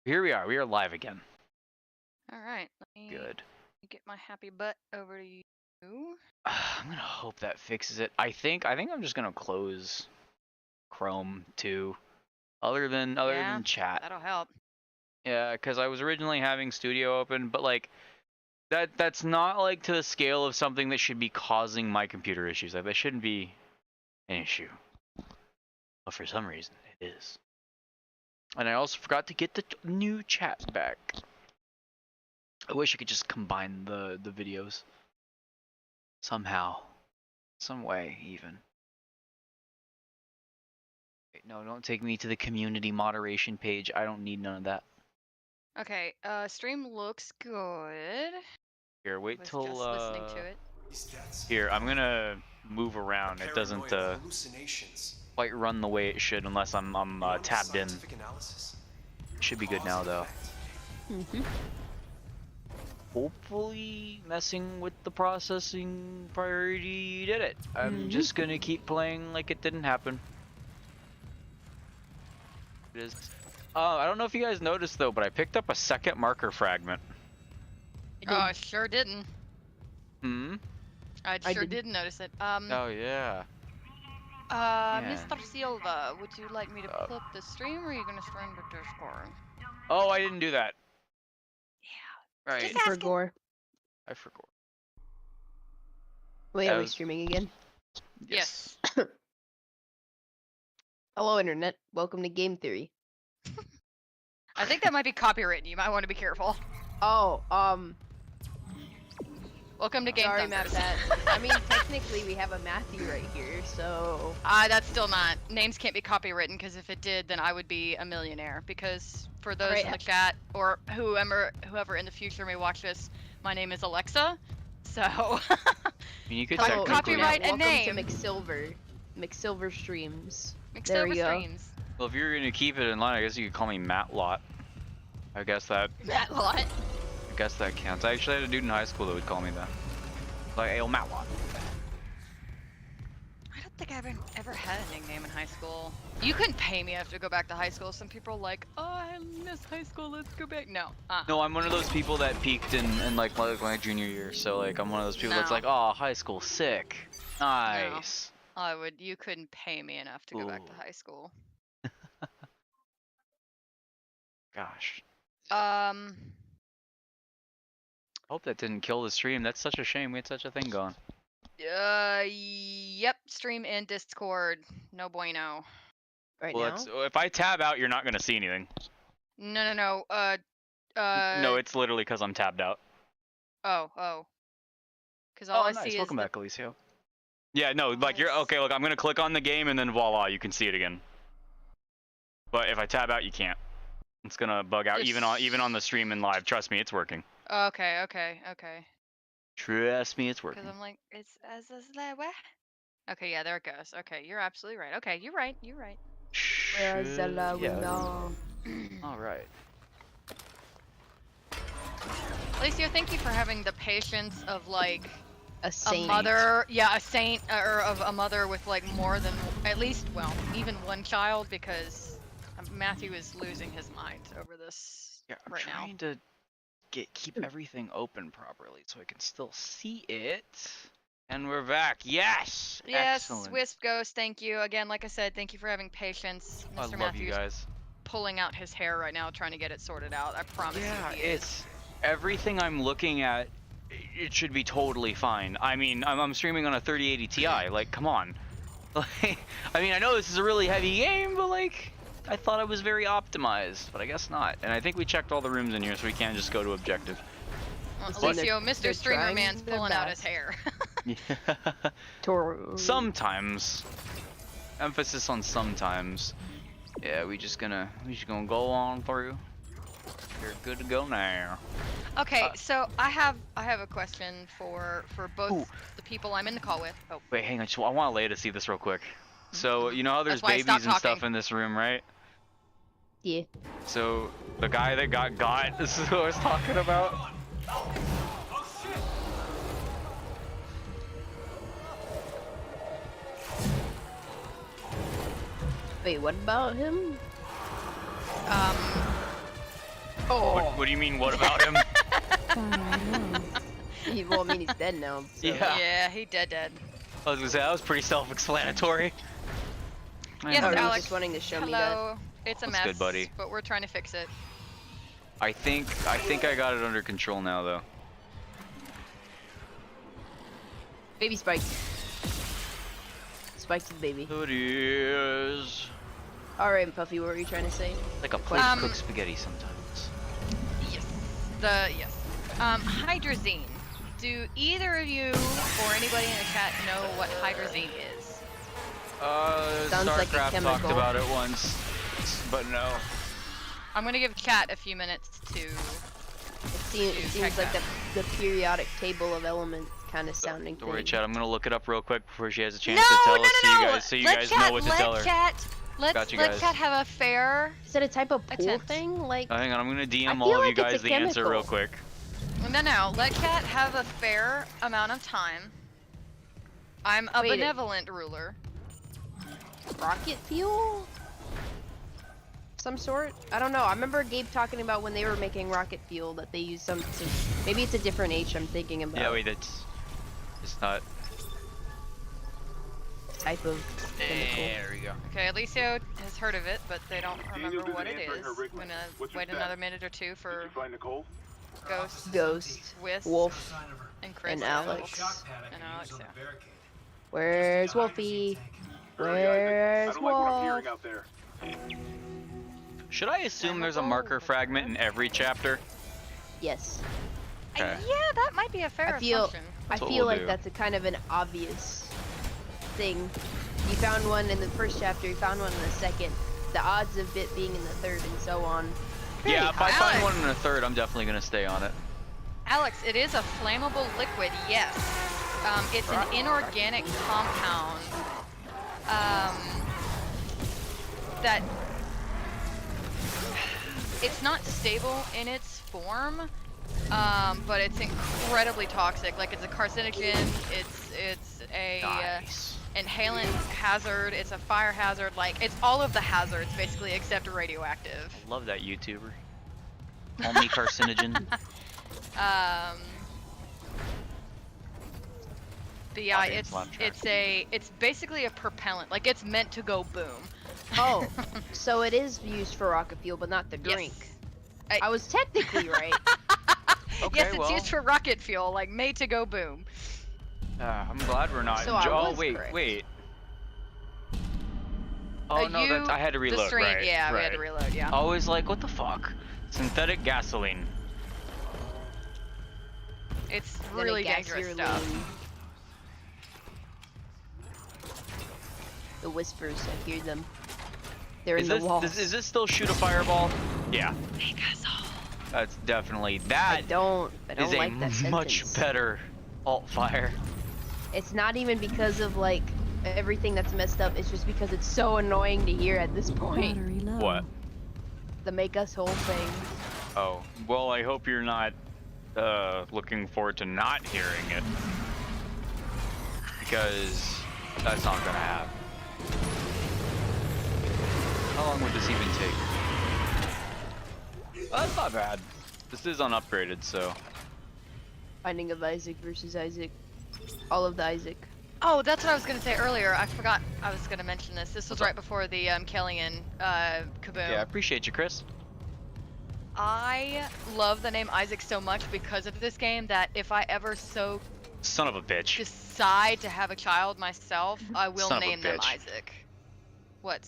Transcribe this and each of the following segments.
Here we are. We are live again. All right. Let me Good. get my happy butt over to you. I'm gonna hope that fixes it. I think I'm just gonna close Chrome too. Other than chat. That'll help. Yeah, because I was originally having Studio open, but like that's not like to the scale of something that should be causing my computer issues. Like that shouldn't be an issue. But for some reason it is. And I also forgot to get the new chat back. I wish I could just combine the videos. Somehow. Some way, even. Wait, no, don't take me to the community moderation page. I don't need none of that. Okay, stream looks good. Here, wait till, just listening to it. Here, I'm gonna move around. It doesn't, quite run the way it should unless I'm tabbed in. Should be good now, though. Hopefully messing with the processing priority did it. I'm just gonna keep playing like it didn't happen. It is. I don't know if you guys noticed though, but I picked up a second marker fragment. Oh, I sure didn't. I sure didn't. didn't notice it. Oh yeah. Mr. Silva, would you like me to pull up the stream, or are you gonna stream the Discord? Oh, I didn't do that. Yeah. Right. Just asking. I forgot. Wait, are we streaming again? Yes. Hello, Internet. Welcome to Game Theory. I think that might be copywritten. You might want to be careful. Oh, Welcome to Game sorry, Thumpers. Matt. I mean, technically, we have a Matthew right here, so. That's still not. Names can't be copywritten, because if it did, then I would be a millionaire. Because for those in the chat, or whoever in the future may watch this, my name is Alexa. So. I mean, you could technically copyright a name. Welcome to McSilver. McSilver Streams. McSilver Streams. Well, if you're gonna keep it in line, I guess you could call me Matt Lot. I guess that. Matt Lot. I guess that counts. I actually had a dude in high school that would call me that. Like, hey, Matt Lot. I don't think I ever had a nickname in high school. You couldn't pay me after to go back to high school. Some people are like, oh, I miss high school, let's go back. No. No, I'm one of those people that peaked in like my junior year. So like, I'm one of those people that's like, oh, high school, sick, nice. No. You couldn't pay me enough to go back to high school. Gosh. I hope that didn't kill the stream. That's such a shame. We had such a thing going. Yep. Stream in Discord. No bueno. Right well, now? if I tab out, you're not gonna see anything. No. No, it's literally because I'm tabbed out. Oh. Because all I nice. see is. Welcome back, Alicio. Yeah, no, like you're okay. Look, I'm gonna click on the game and then voila, you can see it again. But if I tab out, you can't. It's gonna bug out even on the stream and live. Trust me, it's working. Okay. Trust me, it's working. Because I'm like, it's what? Okay, yeah, there it goes. Okay, you're absolutely right. Okay, you're right. All right. Alicia, thank you for having the patience of like a saint. A saint, or of a mother with like more than at least, well, even one child, because Matthew is losing his mind over this right now. I'm trying to keep everything open properly so I can still see it. And we're back. Yes. Yes. Excellent. Wisp Ghost, thank you again. Like I said, thank you for having patience. Mr. I love Matthews you guys. Pulling out his hair right now, trying to get it sorted out. I promise you. Yeah, it's everything I'm looking at. It should be totally fine. I mean, I'm streaming on a 3080 Ti. Like, come on. Like, I mean, I know this is a really heavy game, but like, I thought it was very optimized, but I guess not. And I think we checked all the rooms in here, so we can't just go to objective. Alicio, Mr. Streamer Man's pulling out his hair. Sometimes. Emphasis on sometimes. Yeah, we just gonna go on through. You're good to go now. Okay, so I have a question for both the people I'm in the call with. Oh. Wait, hang on. I want Leia to see this real quick. So you know how there's babies and stuff in this room, right? Yeah. So the guy that got this is what I was talking about. Wait, what about him? Oh. What do you mean? What about him? Well, I mean, he's dead now. So. Yeah. Yeah, he dead. I was gonna say that was pretty self-explanatory. Yes, Oh, he was Alex. just wanting to show me that. Hello. It's a That's mess, good, buddy. but we're trying to fix it. I think I got it under control now, though. Baby Spike. Spike's the baby. It is Alright, Puffy, what were you trying to say? like a plate of cooked spaghetti sometimes. Yes. Hydrazine. Do either of you or anybody in the chat know what hydrazine is? Sounds like a StarCraft talked chemical. about it once, but no. I'm gonna give chat a few minutes to. It seems like the periodic table of elements kind of sounding Don't worry, thing. chat. I'm gonna look it up real quick before she has a chance No, to tell no, us, no, so you let guys chat, know what to tell her. Let Gotcha, let guys. chat have a fair. Is that a type of pool Attempt. thing? Like, Hang on, I'm gonna I DM feel all of you like it's guys a the answer real chemical. quick. No. Let chat have a fair amount of time. I'm a Wait, benevolent ruler. rocket fuel? Some sort? I don't know. I remember Gabe talking about when they were making rocket fuel that they used some. Maybe it's a different H I'm thinking about. Yeah, wait, it's not. Type of chemical. There we go. Okay, Alicio has heard of it, but they don't remember what it is. I'm gonna wait another minute or two for Ghost, Whis, Wolf, and Chris, and Alex. And Alex, yeah. Where's Wolfie? Where's Wolf? Should I assume there's a marker fragment in every chapter? Yes. Okay. Yeah, that might be a fair I feel assumption. I what feel we'll like do. that's a kind of an obvious thing. You found one in the first chapter, you found one in the second. The odds of it being in the third and so on. Yeah, if I high. find Alex. one in a third, I'm definitely gonna stay on it. Alex, it is a flammable liquid, yes. It's an inorganic compound that it's not stable in its form, but it's incredibly toxic. Like, it's a carcinogen. It's a Nice. inhalant hazard. It's a fire hazard. Like, it's all of the hazards basically, except radioactive. Love that YouTuber. Only carcinogen. But yeah, Audience laugh track. it's basically a propellant. Like, it's meant to go boom. Oh, so it is used for rocket fuel, but not the Yes. drink. I- I was technically right. Okay, Yes, it's well, used for rocket fuel, like made to go boom. I'm glad we're not. So I oh was wait, correct. wait. Oh no, that's, I had to reload. The stream, right, yeah, we right. had to reload. Yeah. I was like, what the fuck? Synthetic gasoline. It's Gonna really gas dangerous your stuff. loon. The whispers, I hear them. They're Is in the walls. is this still shoot a fireball? Yeah. That's definitely I that don't is a like that much sentence. better alt fire. It's not even because of like everything that's messed up. It's just because it's so annoying to hear at this point. Battery low. What? The make us whole thing. Oh, well, I hope you're not looking forward to not hearing it, because that's not gonna happen. How long would this even take? Oh, that's not bad. This is unupgraded, so. Finding of Isaac versus Isaac. All of the Isaac. Oh, that's what I was gonna say earlier. I forgot I was gonna mention this. This was What's up? right before the Kellyan kaboom. Yeah, I appreciate you, Chris. I love the name Isaac so much because of this game that if I ever so Son of a bitch. decide to have a child myself, I will Son of a name them bitch. Isaac. What?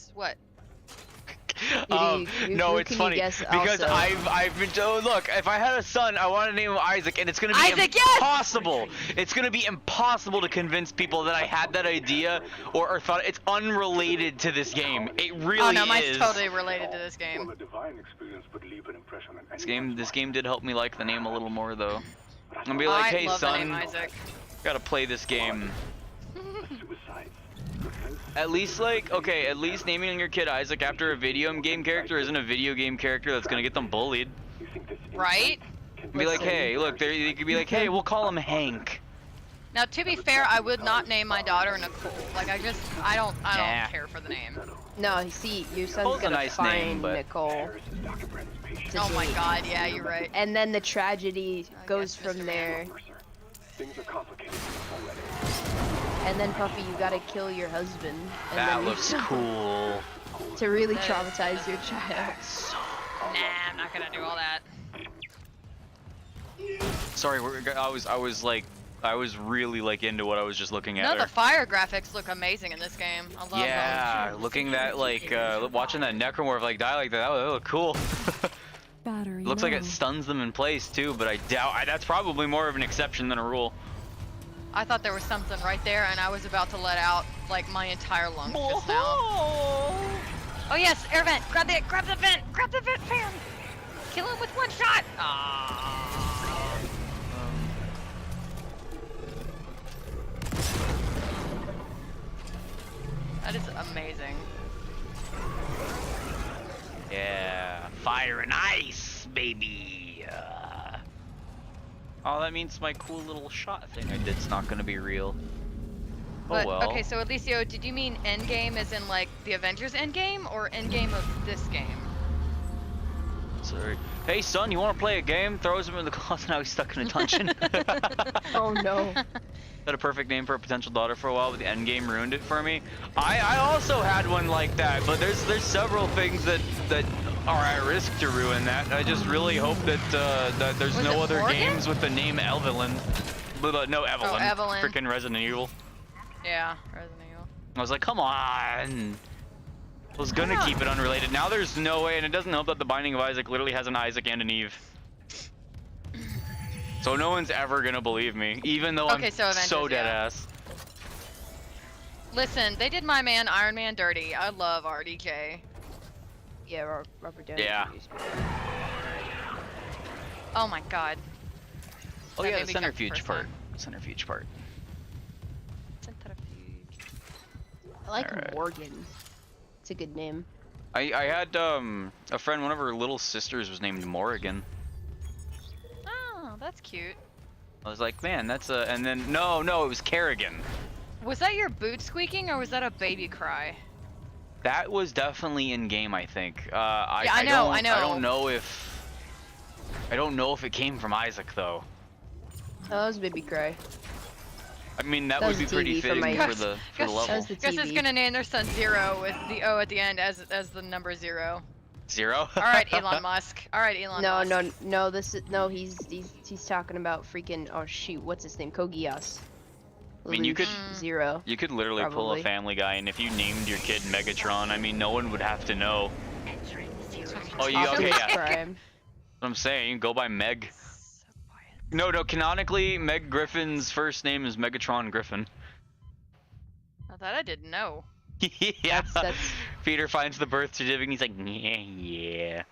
Who No, it's can you funny guess because also? I've been. Oh, look, if I had a son, I want to name him Isaac, and it's gonna be Isaac, yes! impossible. It's gonna be impossible to convince people that I had that idea or thought it's unrelated to this game. It really Oh no, mine's is. totally related to this game. Well, a divine experience would leave an impression on This game did help me like the name a little more though. I'm gonna be like, I hey love the name son, Isaac. gotta play this game. suicide. At least like, okay, at least naming your kid Isaac after a video game character isn't a video game character that's gonna get them bullied. You think this Right? Be like, hey, look, they could be like, hey, we'll call him Hank. Now, to be fair, I would not name my daughter Nicole. Like, I don't Nah. care for the name. No, you see, your son's Nicole's a gonna nice find name, but- Nicole. Paris is Dr. Brennan's patient. to Oh my date. god, yeah, you're right. And then the tragedy goes guess, from Mr. there. Mercer, things are complicated already. And then Puffy, you gotta kill your husband. And That then you looks cool. to really That is- traumatize your child. Nah, I'm not gonna do all that. Sorry, I was really like into what I was just looking at. No, there. the fire graphics look amazing in this game. I love Yeah, them. looking that like watching that necromorph like die like that would look cool. Battery Looks like low. it stuns them in place too, but I doubt that's probably more of an exception than a rule. I thought there was something right there, and I was about to let out like my entire lungs just now. Oh yes, air vent. Grab the vent. Grab the vent fan. Kill him with one shot. Ah. That is amazing. Yeah, fire and ice, baby. Oh, that means my cool little shot thing I did's not gonna be real. But, oh well. okay, so Alicio, did you mean endgame as in like the Avengers endgame or endgame of this game? Sorry. Hey son, you want to play a game? Throws him in the closet. Now he's stuck in a dungeon. Oh no. Had a perfect name for a potential daughter for a while, but the end game ruined it for me. I also had one like that, but there's several things that are at risk to ruin that. I just really hope that that there's Was no it other Morgan? games with the name Evelyn. No, Evelyn. Evelyn. Freaking Resident Evil. Yeah, Resident Evil. I was like, come on. I was gonna keep it unrelated. Now there's no way, and it doesn't help that the Binding of Isaac literally has an Isaac and an Eve. So no one's ever gonna believe me, even though Okay, I'm so Avengers, dead yeah. ass. Listen, they did my man Iron Man dirty. I love RDJ. Yeah, Robert Downey. Yeah. Jr.'s great. Oh my god. Oh That yeah, made the me jump the centrifuge first part. time. Centrifuge part. Centrifuge. I like Alright. Morgan. It's a good name. I had a friend, one of her little sisters was named Morrigan. Oh, that's cute. I was like, man, that's a, and then no, it was Kerrigan. Was that your boot squeaking or was that a baby cry? That was definitely in game, I think. Yeah, I know. I don't know if it came from Isaac though. Oh, that was Baby Cry. I mean, that That would was be pretty TV for fitting my- for the Gus- level. That was the Gus is TV. gonna name their son Zero with the O at the end as the number 0. 0. All right, Elon Musk. All right, Elon No, Musk. no. This is no. He's talking about freaking. Oh shoot, what's his name? Kogias. I mean, you could- Zero. You could literally pull a Probably. Family Guy, and if you named your kid Megatron, I mean, no one would have to know. Oh, you okay? Optimus Yeah. Prime. What I'm saying, you can go by Meg. So quiet. No, canonically, Meg Griffin's first name is Megatron Griffin. That I didn't know. Yeah. That's- Peter finds the birth certificate and he's like, yeah.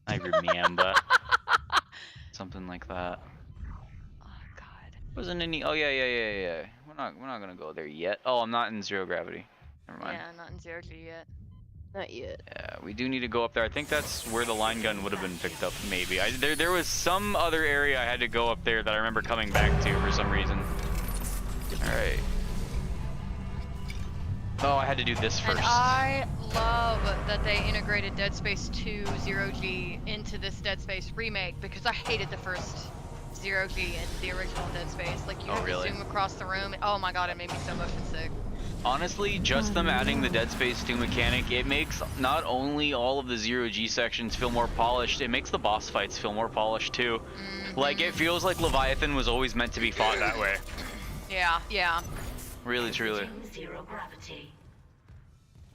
I remember. Something like that. Oh God. Wasn't any. Oh yeah. We're not gonna go there yet. Oh, I'm not in zero gravity. Never mind. Yeah, not in 0G yet. Not yet. Yeah, we do need to go up there. I think that's where the line gun would have been picked up. Maybe. There was some other area I had to go up there that I remember coming back to for some reason. All right. Oh, I had to do this first. And I love that they integrated Dead Space 2 0G into this Dead Space remake because I hated the first 0G in the original Dead Space. Like you Oh, had really? to zoom across the room. Oh my god, it made me so motion sick. Honestly, just them adding the Dead Space 2 mechanic, it makes not only all of the 0G sections feel more polished, it makes the boss fights feel more polished too. Like, it feels like Leviathan was always meant to be fought that way. Yeah. Really, truly. Zero gravity.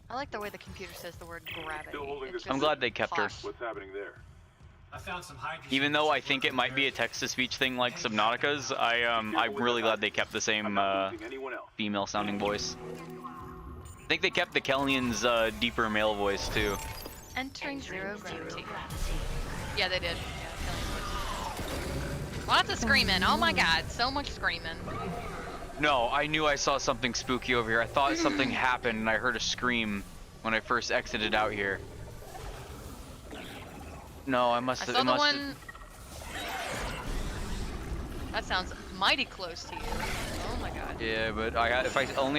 I like the way the computer says the word gravity. Still holding It this- just I'm glad they kept her. posh. What's happening there? I found some hydrogen. Even though I think it might be a text-to-speech thing like Subnautica's, I'm really glad they kept the I'm same not losing anyone else. female-sounding voice. I think they kept the Kellyan's deeper male voice too. Entering zero gravity. Yeah, they did. Yeah, killing voices. Lots of screaming. Oh my god, so much screaming. No, I knew I saw something spooky over here. I thought something happened and I heard a scream when I first exited out here. No, I must I have. saw It the must have. one. That sounds mighty close to you. Oh my god. Yeah, but if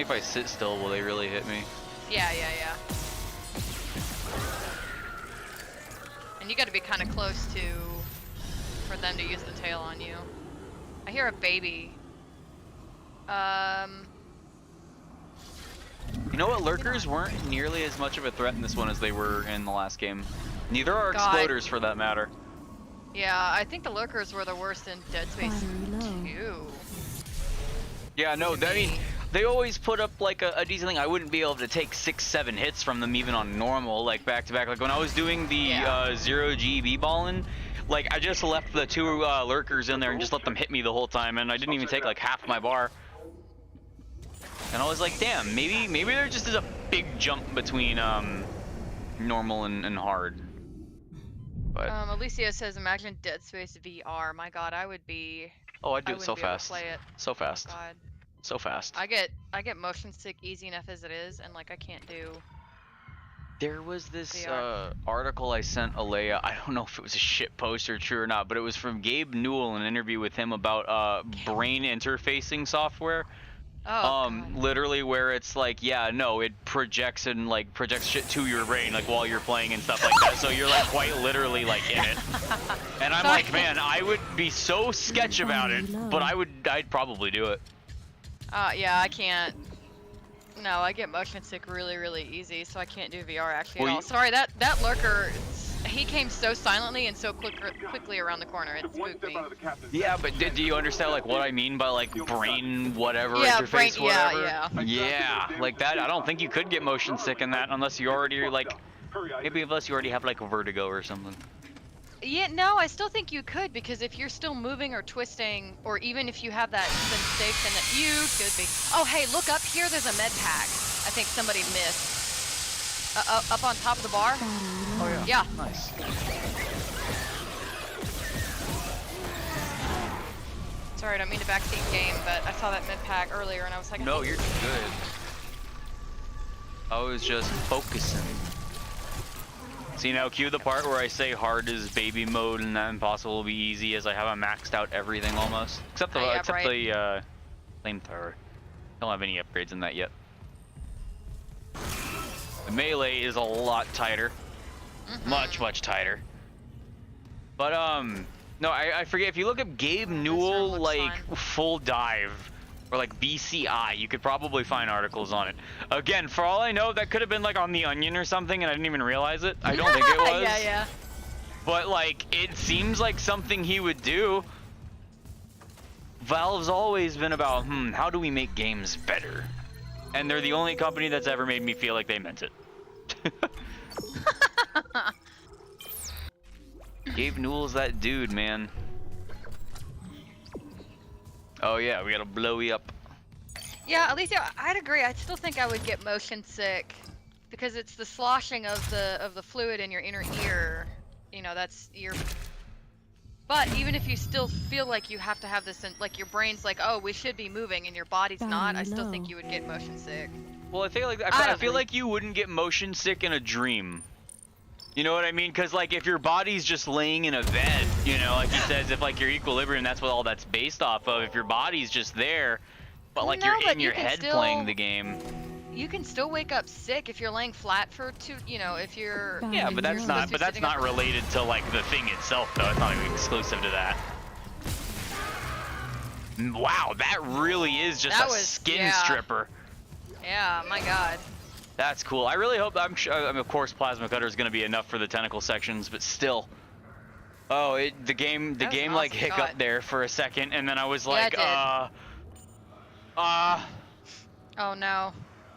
I sit still, will they really hit me? Yeah. And you got to be kind of close to for them to use the tail on you. I hear a baby. You know what? Lurkers weren't nearly as much of a threat in this one as they were in the last game. Neither are God. exploders for that matter. Yeah, I think the lurkers were the worst in Dead Space Battery 2. low. Yeah, no, To I mean, me. they always put up like a decent thing. I wouldn't be able to take 6-7 hits from them even on normal, like back to back. Like when I was doing the Yeah. 0 GB ballin', like I just left the 2 lurkers in there and just let them hit me the whole time, and I didn't even take like half my bar. And I was like, damn, maybe there just is a big jump between normal and hard. But Alicia says, imagine Dead Space VR. My God, I would be. oh, I'd do I it so wouldn't be able to fast, play it. so fast, God, so fast. I get motion sick easy enough as it is, and like I can't do. There was this VR. article I sent Alea. I don't know if it was a shit post or true or not, but it was from Gabe Newell, an interview with him about brain interfacing software. Oh God. Literally where it's like, yeah, no, it projects and like projects shit to your brain like while you're playing and stuff like that. So you're like quite literally like in it. And I'm Sorry. like, man, I would be so sketch about it, but I'd probably do it. Yeah, I can't. No, I get motion sick really easy, so I can't do VR actually Well, at all. you- Sorry, that lurker, he came so silently and so quickly around the corner. It Just one spooked step me. out of the captain's Yeah, but do you understand like what I mean by like brain whatever Yeah, interface brain- yeah, whatever? yeah. Yeah, like that. I don't think you could get motion sick in that unless you already like Hurry, Isaac. maybe unless you already have like a vertigo or something. Yeah, no, I still think you could, because if you're still moving or twisting, or even if you have that sensation that you could be. Oh, hey, look up here. There's a med pack. I think somebody missed. Up on top of the bar. Battery Oh low. yeah. Yeah. Nice. Sorry, I don't mean to backseat game, but I saw that med pack earlier, and I was like, I No, think- you're good. I was just focusing. See now, cue the part where I say hard is baby mode and that impossible will be easy, as I haven't maxed out everything almost, except the Yeah, except right. the flamethrower. Don't have any upgrades in that yet. The melee is a lot tighter, much tighter. But no, I forget, if you look up Gabe Newell looks like fine. full dive or like BCI, you could probably find articles on it. Again, for all I know, that could have been like on The Onion or something and I didn't even realize it. I don't think it was. yeah. But like, it seems like something he would do. Valve's always been about, how do we make games better? And they're the only company that's ever made me feel like they meant it. Gabe Newell's that dude, man. Oh yeah, we gotta blow you up. Yeah, at least I'd agree. I still think I would get motion sick because it's the sloshing of the fluid in your inner ear. You know, that's your. But even if you still feel like you have to have this, like your brain's like, oh, we should be moving, and your body's not, I still think low. you would get motion sick. Well, I feel like I I don't feel think- like you wouldn't get motion sick in a dream. You know what I mean? Because like if your body's just laying in a bed, you know, like he says, if like your equilibrium, that's what all that's based off of. If your body's just there, but like No, you're but in you your can head still- playing the game. You can still wake up sick if you're laying flat for you know, if you're. Battery Yeah, but that's low. not. But that's not related to like the thing itself, though. It's not exclusive to that. Wow, that really is just That a was- skin yeah. stripper. Yeah, my God. That's cool. I really hope. I'm sure. I mean, of course, plasma cutter is going to be enough for the tentacle sections, but still. Oh, the game That was an like awesome hiccuped shot. there for a second, and then I was Yeah, like, it did. Oh no.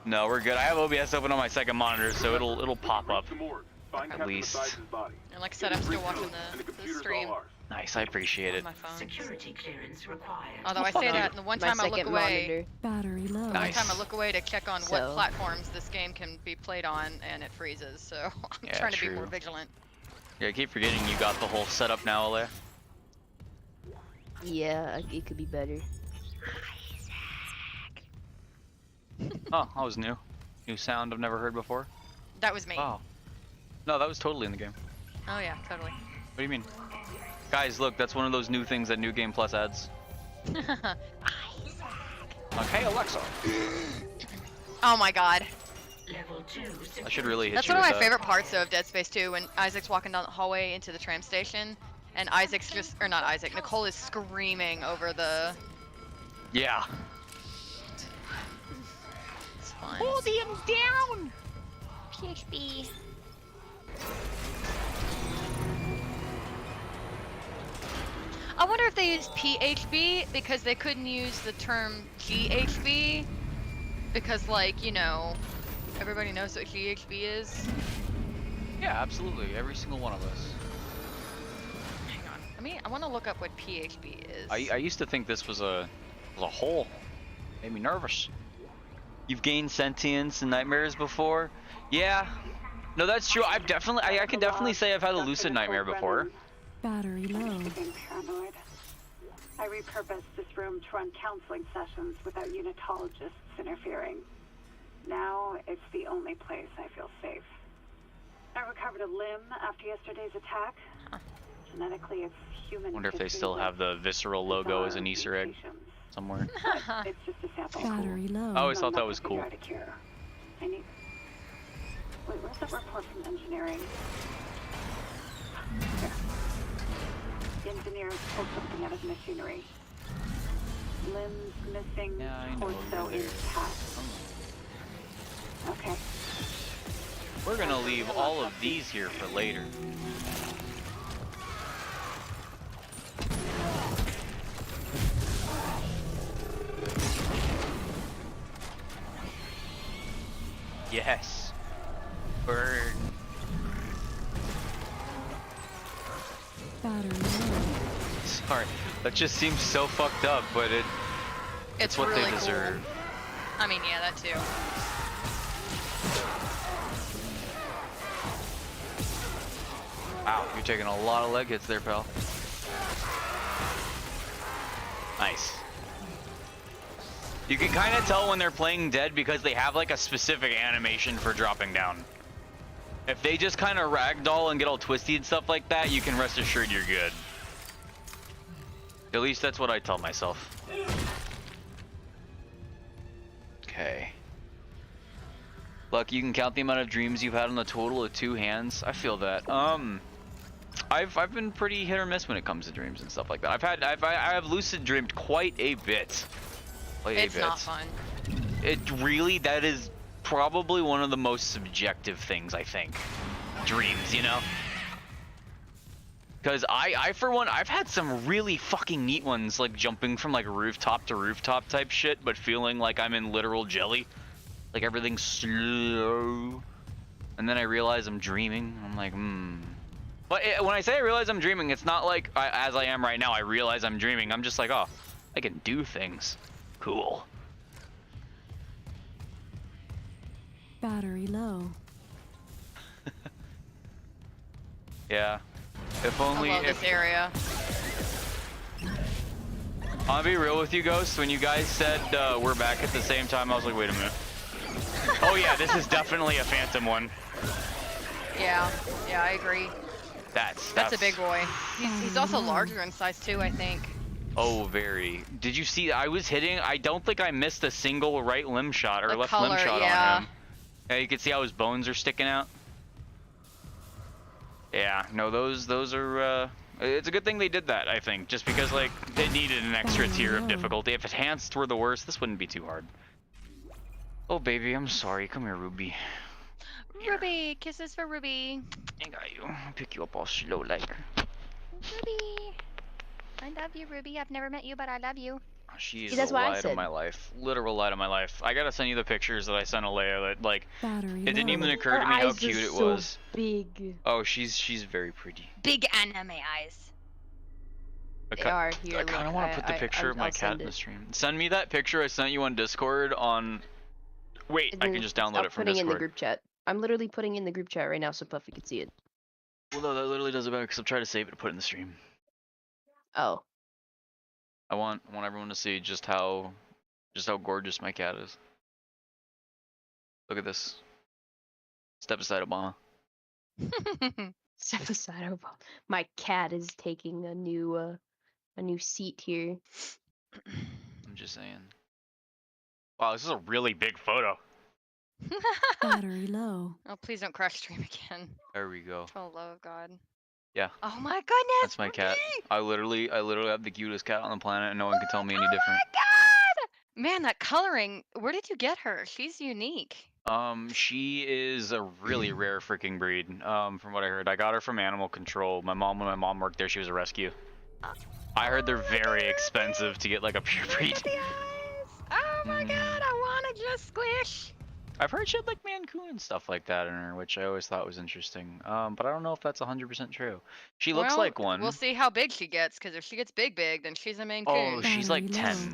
no, we're good. I have OBS open on my second monitor, so it'll pop up. The morgue. Find At Captain least. Besides his body. And like I said, I'm still watching And the computer's all stream ours. Nice, I appreciate on it. my phone. Security clearance required. Although I say that, and the one My time I look second away. monitor. Battery low. One Nice. time I look away to check on what So- platforms this game can be played on, and it freezes. So I'm Yeah, trying to be true. more vigilant. Yeah, I keep forgetting you got the whole setup now, Alea. Yeah, it could be better. Oh, that was new. New sound I've never heard before. That was me. Wow. No, that was totally in the game. Oh yeah, totally. What do you mean? Guys, look, that's one of those new things that New Game Plus adds. Like, hey Alexa. Oh my God. Level 2 I should really hit That's you one of with my that. favorite parts though of Dead Space 2 when Isaac's walking down the hallway into the tram station, and Isaac's just, or not Isaac, Nicole is screaming over the. Yeah. It's fun. him down! PHB. I wonder if they used PHB because they couldn't use the term GHB because, like, you know, everybody knows what GHB is. Yeah, absolutely. Every single one of us. Hang on. I want to look up what PHB is. I used to think this was a hole. Made me nervous. You've gained sentience and nightmares before? Yeah. No, that's true. I can definitely say I've had a lucid nightmare before. Battery low. Became paranoid. I repurposed this room to run counseling sessions without unitologists interfering. Now it's the only place I feel safe. I recovered a limb after yesterday's attack. Genetically, it's human. Wonder if they still have the visceral logo as an Easter egg somewhere. It's just a sample. Battery low. I always thought that was cool. I need. Wait, where's that report from engineering? There. The engineers pulled something out of machinery. Limbs missing, Yeah, I know torso over there. intact. Okay. We're gonna leave all of these here for later. Yes. Burn. Battery low. Sorry, that just seems so fucked up, but it's what really they cool. deserve. I mean, yeah, that too. Wow, you're taking a lot of leg hits there, pal. Nice. You can kind of tell when they're playing dead because they have like a specific animation for dropping down. If they just kind of ragdoll and get all twisty and stuff like that, you can rest assured you're good. At least that's what I tell myself. Okay. Look, you can count the amount of dreams you've had on the total of 2 hands. I feel that. I've been pretty hit or miss when it comes to dreams and stuff like that. I have lucid dreamed quite a bit. It's not fun. That is probably one of the most subjective things, I think. Dreams, you know? Because I for one, I've had some really fucking neat ones, like jumping from like rooftop to rooftop type shit, but feeling like I'm in literal jelly. Like everything's slow. And then I realize I'm dreaming. I'm like, But when I say I realize I'm dreaming, it's not like as I am right now, I realize I'm dreaming. I'm just like, oh, I can do things. Cool. Battery low. Yeah. If only. I love this area. I'll be real with you, Ghost. When you guys said we're back at the same time, I was like, wait a minute. Oh yeah, this is definitely a Phantom one. Yeah, I agree. That's a big boy. He's also larger in size too, I think. Oh, very. Did you see? I was hitting. I don't think I missed a single right limb shot or The left color, limb shot yeah. on him. Yeah, you can see how his bones are sticking out. Yeah, no, those are. It's a good thing they did that, I think, just because like they needed an extra tier of difficulty. If enhanced were the worst, this wouldn't be too hard. Oh baby, I'm sorry. Come here, Ruby. Ruby, kisses for Ruby. I got you. I'll pick you up all slow like. Ruby. I love you, Ruby. I've never met you, but I love you. She is See, the that's what I light of said. my life. Literal light of my life. I gotta send you the pictures that I sent Alea that like Battery it didn't low. even occur to Her me how eyes are cute it so was. Big. Oh, she's very pretty. Big anime eyes. They are here. I kind of want to put the picture of my cat in the stream. Send me that picture I sent you on Discord on. Wait, I can just download it from putting in the Discord. group chat. I'm literally putting in the group chat right now so Puffy can see it. Well, no, that literally doesn't matter because I'm trying to save it to put it in the stream. Oh. I want everyone to see just how gorgeous my cat is. Look at this. Step aside, Obama. Step aside, Obama. My cat is taking a new seat here. I'm just saying. Wow, this is a really big photo. Battery low. Oh, please don't crash stream again. There we go. For the love of God. Yeah. Oh my goodness! That's my cat. I literally have the cutest cat on the planet, and no one can tell me any Oh different. my God! Man, that coloring. Where did you get her? She's unique. She is a really rare freaking breed. From what I heard, I got her from animal control. When my mom worked there, she was a rescue. I heard they're very expensive to get like a pure breed. Look at the eyes! Oh my God! I want to just squish. I've heard she had like Mancoon and stuff like that in her, which I always thought was interesting. But I don't know if that's 100% true. She looks Well, like one. We'll see how big she gets, because if she gets big, then she's a Maine Coon. Oh, she's like Battery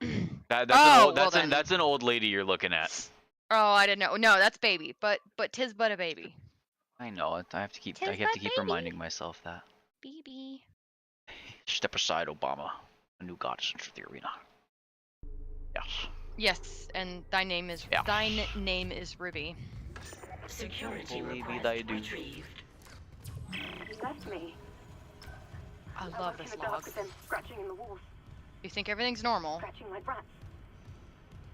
10. Oh, That's an old lady you're looking at. Oh, I didn't know. No, that's baby. But tis but a baby. I know it. I have to keep Tis my baby. reminding myself that. Baby. Step aside, Obama. A new goddess enters the arena. Yes. Yes, and thine name is Ruby. Security Holy be request thy do. retrieved. He left me. I I love worked in this the dark log. with them scratching in the walls, You think everything's normal? scratching like rats.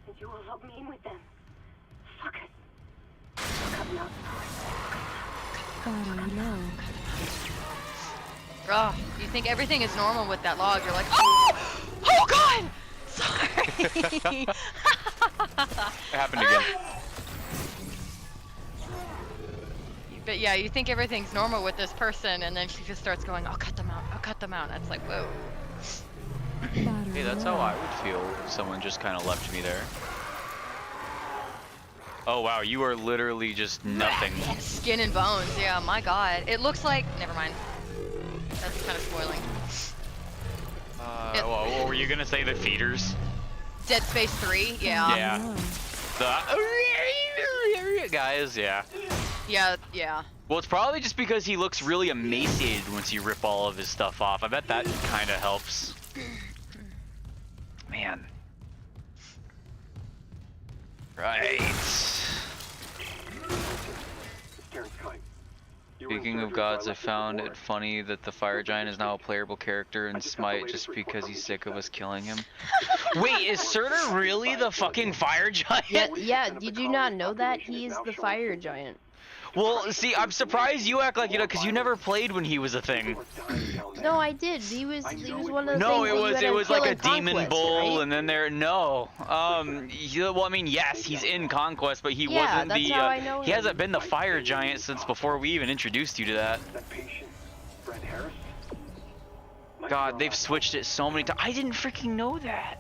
And you all locked me in with them. Fuckers. Cut me out. Battery low. Ugh, you think everything is normal with that log? You're like, oh, oh God, sorry. It happened again. But yeah, you think everything's normal with this person, and then she just starts going, I'll cut them out. I'll cut them out. And it's like, whoa. Battery Hey, that's low. how I would feel if someone just kind of left me there. Oh wow, you are literally just nothing. Skin and bones. Yeah, my God. It looks like. Never mind. That's kind of spoiling. Well, what were you gonna say? The feeders? Dead Space 3. Yeah. Yeah. Low. The guys, yeah. Yeah. Yeah. Well, it's probably just because he looks really emaciated once you rip all of his stuff off. I bet that kind of helps. Man. Right. Speaking of gods, I found it funny that the fire giant is now a playable character in Smite just because he's sick of us killing him. Wait, is Surtur really the fucking fire giant? Yeah, did you not know that? He is the fire giant. Well, see, I'm surprised you act like you know, because you never played when he was a thing. No, I did. He was one of the No, things that it was like a demon Conquest, bull, right? and then there. No, well, I mean, yes, he's in Conquest, but he wasn't that's the. how I know He him. hasn't been the fire giant since before we even introduced you to that. God, they've switched it so many times. I didn't freaking know that.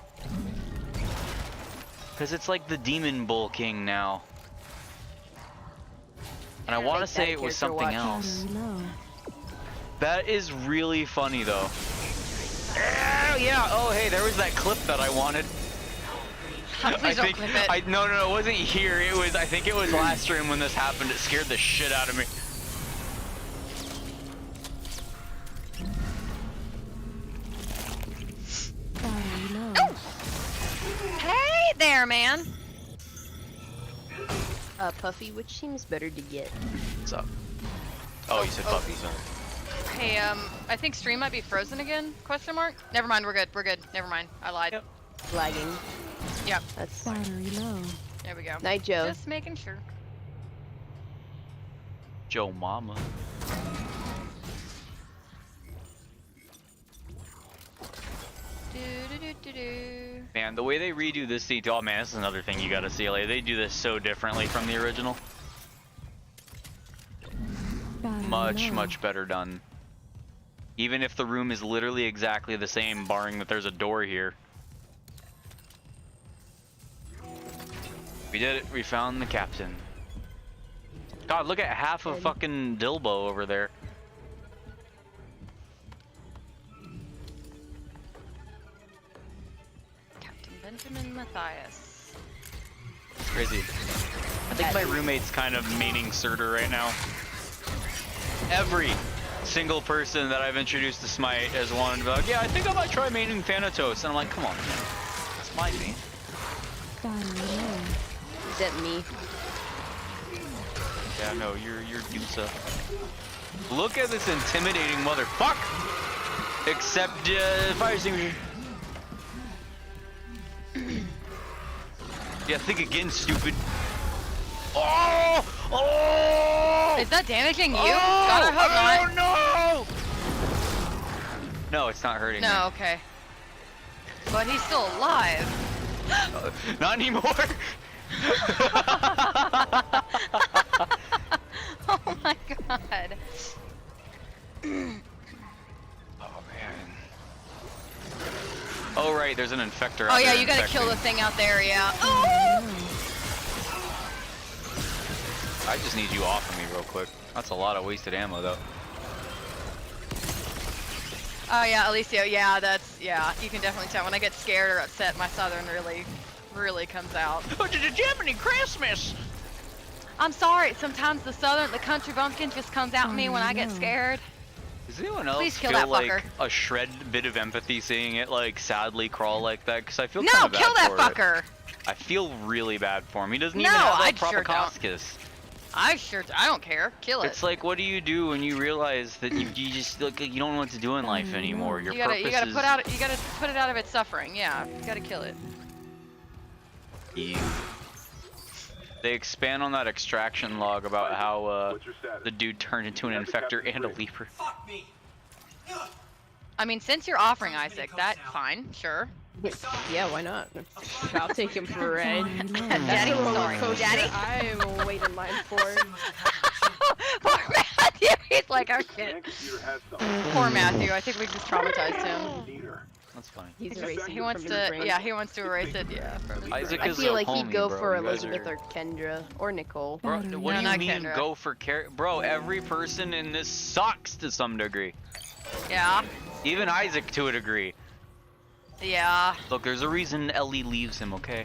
Because it's like the demon bull king now. And I want to Make say that it was character something watch. else. Battery low. That is really funny though. Yeah. Oh, hey, there was that clip that I wanted. Please don't clip it. No, it wasn't here. It was. I think it was last stream when this happened. It scared the shit out of me. Battery low. Hey there, man. Puffy, which seems better to get? What's up? Oh, you said puppy. Sorry. Hey, I think stream might be frozen again? Question mark? Never mind, we're good. Never mind, I lied. Yep. Lagging. Yep, That's Battery low. there we go. Night Joe. Just making sure. Joe Mama. Do. Man, the way they redo this scene. Oh man, this is another thing you gotta see. Like, they do this so differently from the original. Battery Much, low. much better done. Even if the room is literally exactly the same, barring that there's a door here. We did it. We found the captain. God, look at half of fucking Dilbo over there. Captain Benjamin Matthias. It's crazy. I think my roommate's kind of maining Surtur right now. Every single person that I've introduced to Smite has wanted to be like, yeah, I think I might try maining Thanatos. And I'm like, come on, man. That's my main. Battery low. Is that me? Yeah, no, you're Dusa. Look at this intimidating motherfuck! Except, fire extinguisher. Yeah, think again, stupid. Oh! Oh! Is that damaging you? Oh! God, I hope Oh, no! No, it's not hurting No, okay. But he's still alive. me. Not anymore. Oh my god. Oh man. Oh right, there's an infector. Oh out yeah, there you gotta infecting. kill the thing out there, yeah. Oh! I just need you off of me real quick. That's a lot of wasted ammo though. Oh yeah, Alicio, yeah, yeah, you can definitely tell when I get scared or upset, my southern really comes out. Oh, did you Germany Christmas? I'm sorry, sometimes the country bumpkin just comes out in me when I get scared. Does anyone else Please kill feel that like fucker. a shred bit of empathy seeing it like sadly crawl like that? Because I feel No, kind of bad kill that for fucker! It. I feel really bad for him. He doesn't No, even have I like sure don't. Propagoscus. I don't care. Kill it. It's like, what do you do when you realize that you just like you don't know what to do in life anymore? Your you gotta purpose is put it out of its suffering. Yeah, you gotta kill it. you. They expand on that extraction log about how What's your status? the dude turned into an infector and a leaper. I mean, since you're offering Isaac, that's fine, sure. Yeah, why not? I'll take him for a ride. That's Daddy, a roller sorry. coaster Daddy? I'm waiting in line for. Poor Matthew, he's like, oh shit. Command computer has something. Poor Matthew, I think we just traumatized him. Need her. That's fine. He's erasing He it wants from his to, brain. yeah, he wants to erase it, yeah. From his Isaac brain. I is feel a like he'd homie, go bro. for You guys Elizabeth are- or Kendra or Nicole. Bro, what No, do you not mean Kendra. go for Bro, every person in this sucks to some degree. Yeah, Even Isaac to a degree. yeah. Look, there's a reason Ellie leaves him, okay?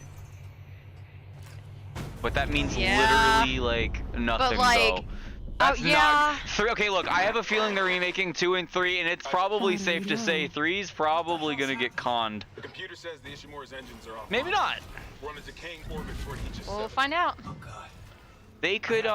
But that means Yeah. literally like nothing like, though. That's yeah. not three. Okay, look, I have a feeling they're remaking 2 and 3, and it's probably safe to say 3's probably gonna get conned. The computer says the Ishimura's engines are off. Maybe not. We're on a decaying orbit toward each of We'll find out. They could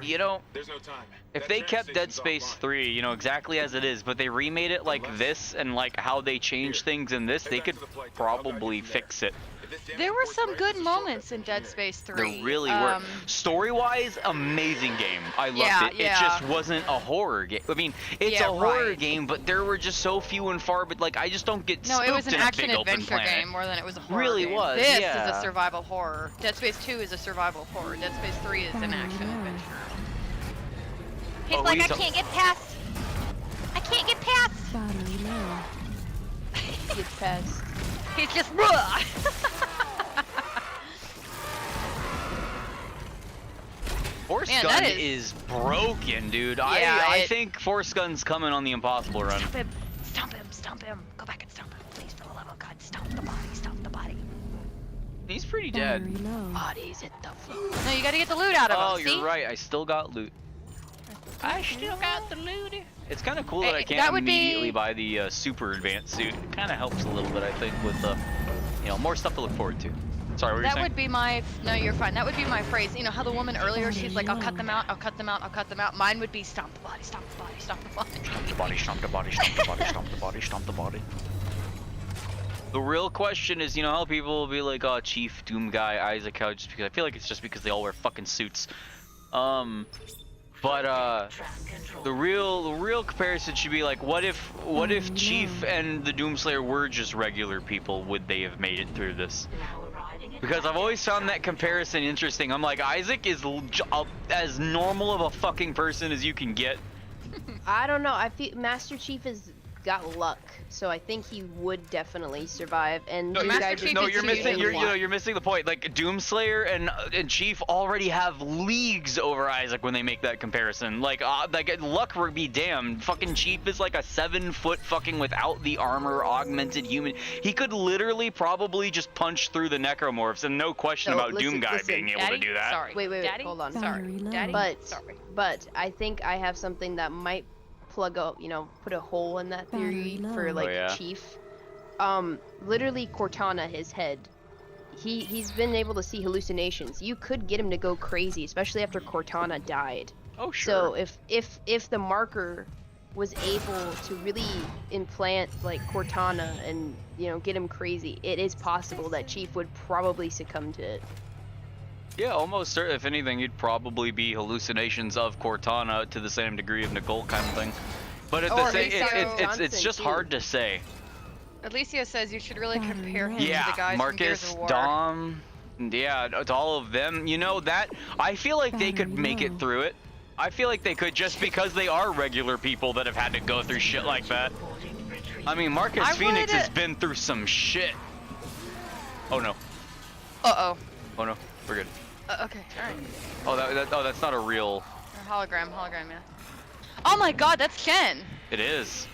you know, There's no time. if That they train kept Dead station's Space offline. 3, you know, exactly as it is, but they remade it like this and like how they changed things in this, they could probably fix it. If this damage There were report's some right, good it's a shortcut moments to in Dead engineering. Space 3. There really were. Story-wise, amazing game. I loved Yeah, it. yeah. It just wasn't a horror game. I mean, it's Yeah, a horror right. game, but there were just so few and far. But like, I just don't get No, spooked it was an in a action big open adventure planet. game more than it was a horror Really game. was, This is yeah. a survival horror. Dead Space 2 is a survival horror. Dead Space 3 is an action adventure. He's Oh, like, we I ta- can't get past. I can't get past. Battery low. Get past. He's just. Force Man, Gun that is broken, dude. Yeah, I it- think Force Gun's coming on the Impossible run. Stomp him. Stomp him. Stomp him. Go back and stomp him. Please, for the love of God. Stomp the body. Stomp the body. He's pretty dead. Battery low. Bodies at the floor. No, you gotta get the loot out of Oh, him. you're See? right. I still got loot. I still got the loot. It's kind of cool that I Hey, can't that would be- immediately buy the super advanced suit. It kind of helps a little bit, I think, with you know, more stuff to look forward to. Sorry, what were you That saying? would be my. No, you're fine. That would be my phrase. You know how the woman earlier, she's like, I'll cut them out. I'll cut them out. I'll cut them out. Mine would be stomp the body. Stomp the body. Stomp the body. Stomp the body, stomp the body, stomp the body, stomp the body, stomp the body. The real question is, you know how people will be like, oh, Chief, Doom Guy, Isaac, how just because I feel like it's just because they all wear fucking suits. But the real comparison should be like, what if Chief and the Doomslayer were just regular people? Would they have made it through this? Because I've always found that comparison interesting. I'm like, Isaac is as normal of a fucking person as you can get. I don't know. I feel Master Chief has got luck, so I think he would definitely survive. And No, you Master guys Chief No, is you're too missing. easy. You're missing the point. Like Doomslayer and Chief already have leagues over Isaac when they make that comparison. Like luck would be damned. Fucking Chief is like a 7-foot fucking without the armor augmented human. He could literally probably just punch through the necromorphs, and no question No, about listen, Doom Guy listen. being able Daddy? to do that. Sorry. Wait, Daddy? hold on. Sorry. Battery low. Daddy? But Sorry. but I think I have something that might plug up, you know, put a hole in that theory Battery for low. like Oh, yeah? Chief. Literally Cortana, his head. He's been able to see hallucinations. You could get him to go crazy, especially after Cortana died. Oh sure. So if the marker was able to really implant like Cortana and, you know, get him crazy, it is possible that Chief would probably succumb to it. Yeah, almost certain. If anything, you'd probably be hallucinations of Cortana to the same degree of Nicole kind of thing. But at the Or same, Alicia it's just Johnson, hard too. to say. Alicia says you should really Battery compare him low. to the guys from Gears Marcus, of War. Dom, yeah, to all of them. You know that I feel like they could Battery make it low. through it. I feel like they could just because they are regular people that have had to go through shit like that. I mean, Marcus I Phoenix would- has been through some shit. Oh no. Uh-oh. Oh no. We're good. Okay, alright. Oh, that's not a real. Hologram, yeah. Oh my god, that's Shen! It is.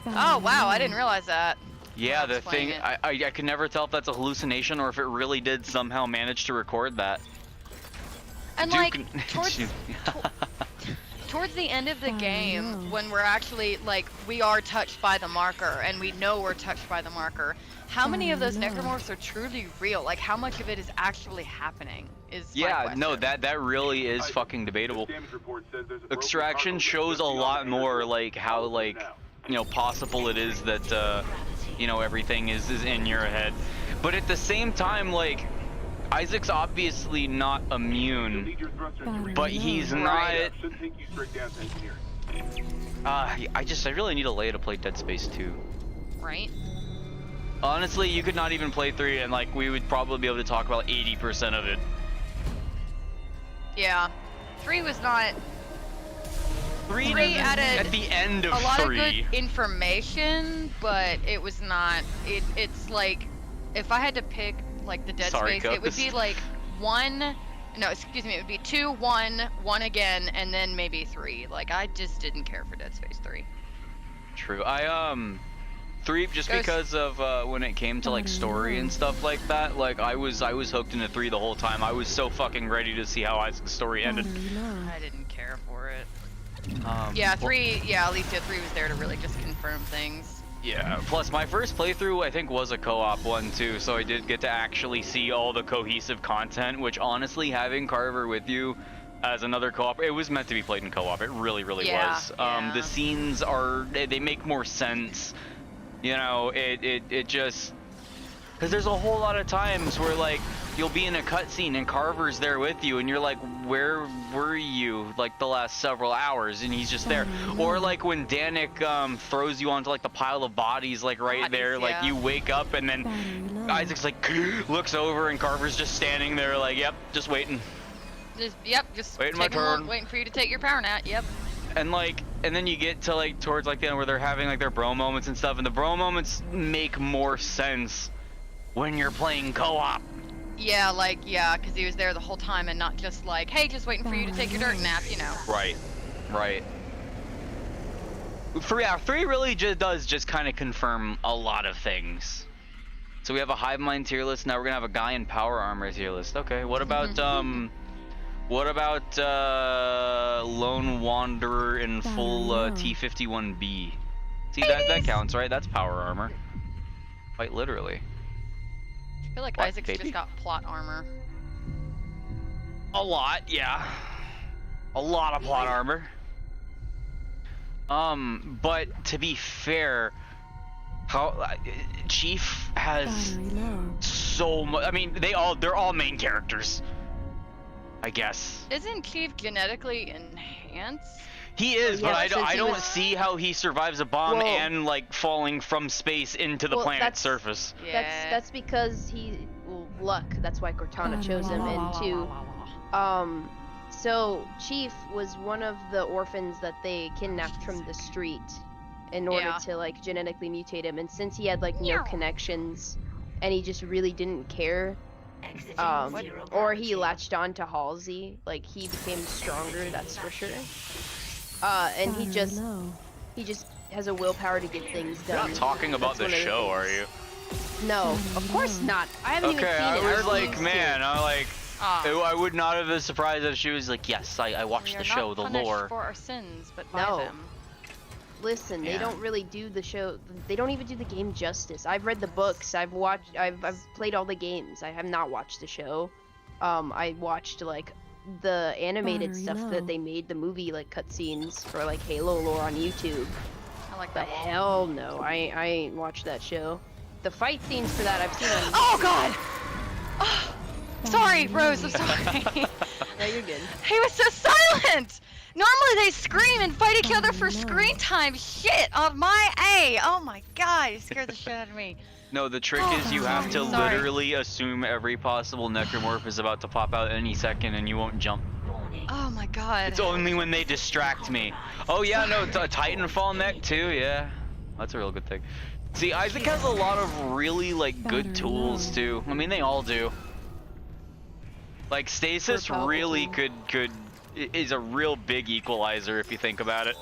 Oh wow, I didn't realize that. Yeah, I was the playing thing, it. I can never tell if that's a hallucination or if it really did somehow manage to record that. And Duke like, and- towards the end of the Oh, game, no. when we're actually, like, we are touched by the marker, and we know we're touched by the marker, how many of Oh, those no. necromorphs are truly real? Like, how much of it is actually happening? Is my Yeah, no, question. that really is Isaac, fucking debatable. this damage report says there's a broken Extraction cargo shows a lift lot just more beyond like how Follow like now. you know possible it is that you know everything is in your head, but at the same time like Isaac's obviously not You'll immune, need your thrusters to reach but the he's ground. not. Right. Should take you straight down to engineering. I really need Leia to play Dead Space 2. Right? Honestly, you could not even play 3 and like we would probably be able to talk about 80% of it. Yeah. 3 was not... 3 Three added at the end of a lot 3. of good information, but it was not... It's like, if I had to pick, like, the Dead Sorry, Space, it would Ghost. be like 1... No, excuse me, it would be 2, 1, 1 again, and then maybe 3. Like, I just didn't care for Dead Space 3. True. 3 just Ghost. because of when it came to like story and stuff like that. Like I was hooked into 3 the whole time. I was so fucking ready to see how Isaac's story ended. Battery low. I didn't care for it. Yeah, Yeah, 3, yeah, Alicia 3 was there to really just confirm things. Yeah. Plus, my first playthrough I think was a co-op one too, so I did get to actually see all the cohesive content. Which honestly, having Carver with you as another co-op, it was meant to be played in co-op. It really, really Yeah, was. yeah. The scenes are they make more sense. You know, it just because there's a whole lot of times where like you'll be in a cutscene and Carver's there with you and you're like, where were you like the last several hours? And he's just there. Or like when Danik throws you onto like the pile of bodies like right Bodies, there, like yeah. you wake up and then Battery low. Isaac's like looks over and Carver's just standing there like, yep, just waiting. Just Waiting my taking a look, turn. waiting for you to take your power nap. Yep. And then you get to like towards like the end where they're having like their bro moments and stuff, and the bro moments make more sense when you're playing co-op. Yeah, like, yeah, because he was there the whole time and not just like, hey, just waiting for you to take your dirt nap, you know. Right, right. 3 really just kind of confirm a lot of things. So we have a hive mind tier list. Now we're gonna have a guy in power armor tier list. Okay, what about lone wanderer in full T51B? See that counts, right? That's power armor. Quite literally. I feel like What, Isaac's baby? just got plot armor. A lot, yeah. A lot of plot armor. But to be fair, Chief has Battery low. so much. I mean, they're all main characters, I guess. Isn't Chief genetically enhanced? He is, Yeah, but I since he don't was- see how he survives a bomb Well- and like falling from space into the Well, planet's that's- surface. Yeah. That's because luck. That's why Cortana chose him. And two, so Chief was one of the orphans that they kidnapped from the street in order Yeah. to like genetically mutate him. And since he had like no Meow. connections and he just really didn't care, or he latched on to Halsey, like he became stronger. That's for sure. And he Battery low. just has a willpower to get things You're done. not talking about That's the one of show, are things. you? No, of course not. I haven't even Okay, seen it. I was like, refuse man, to. I'm like, Ah. I would not have been surprised if she was like, yes, I watched We the are show, not the punished lore. for our sins, but by No. them. Listen, Yeah. they don't really do the show. They don't even do the game justice. I've read the books. I've played all the games. I have not watched the show. I watched like the animated Battery stuff low. that they made, the movie like cutscenes for like Halo lore on YouTube. I like The that wall. hell no, I ain't watched that show. The fight scenes for that I've seen on. Oh god! Sorry, Rose, I'm sorry. No, you're good. He was so silent! Normally they scream and fight each other for screen time. Shit, on my A. Oh my god, he scared the shit out of me. No, the trick is you have to Sorry. literally assume every possible necromorph is about to pop out any second and you won't jump. Oh my god. It's only when they distract me. Oh yeah, no, Titanfall neck too, yeah. That's a real good thing. See, Isaac has a lot of really, like, good tools too. I mean, they all do. Like, Stasis really is a real big equalizer if you think about it.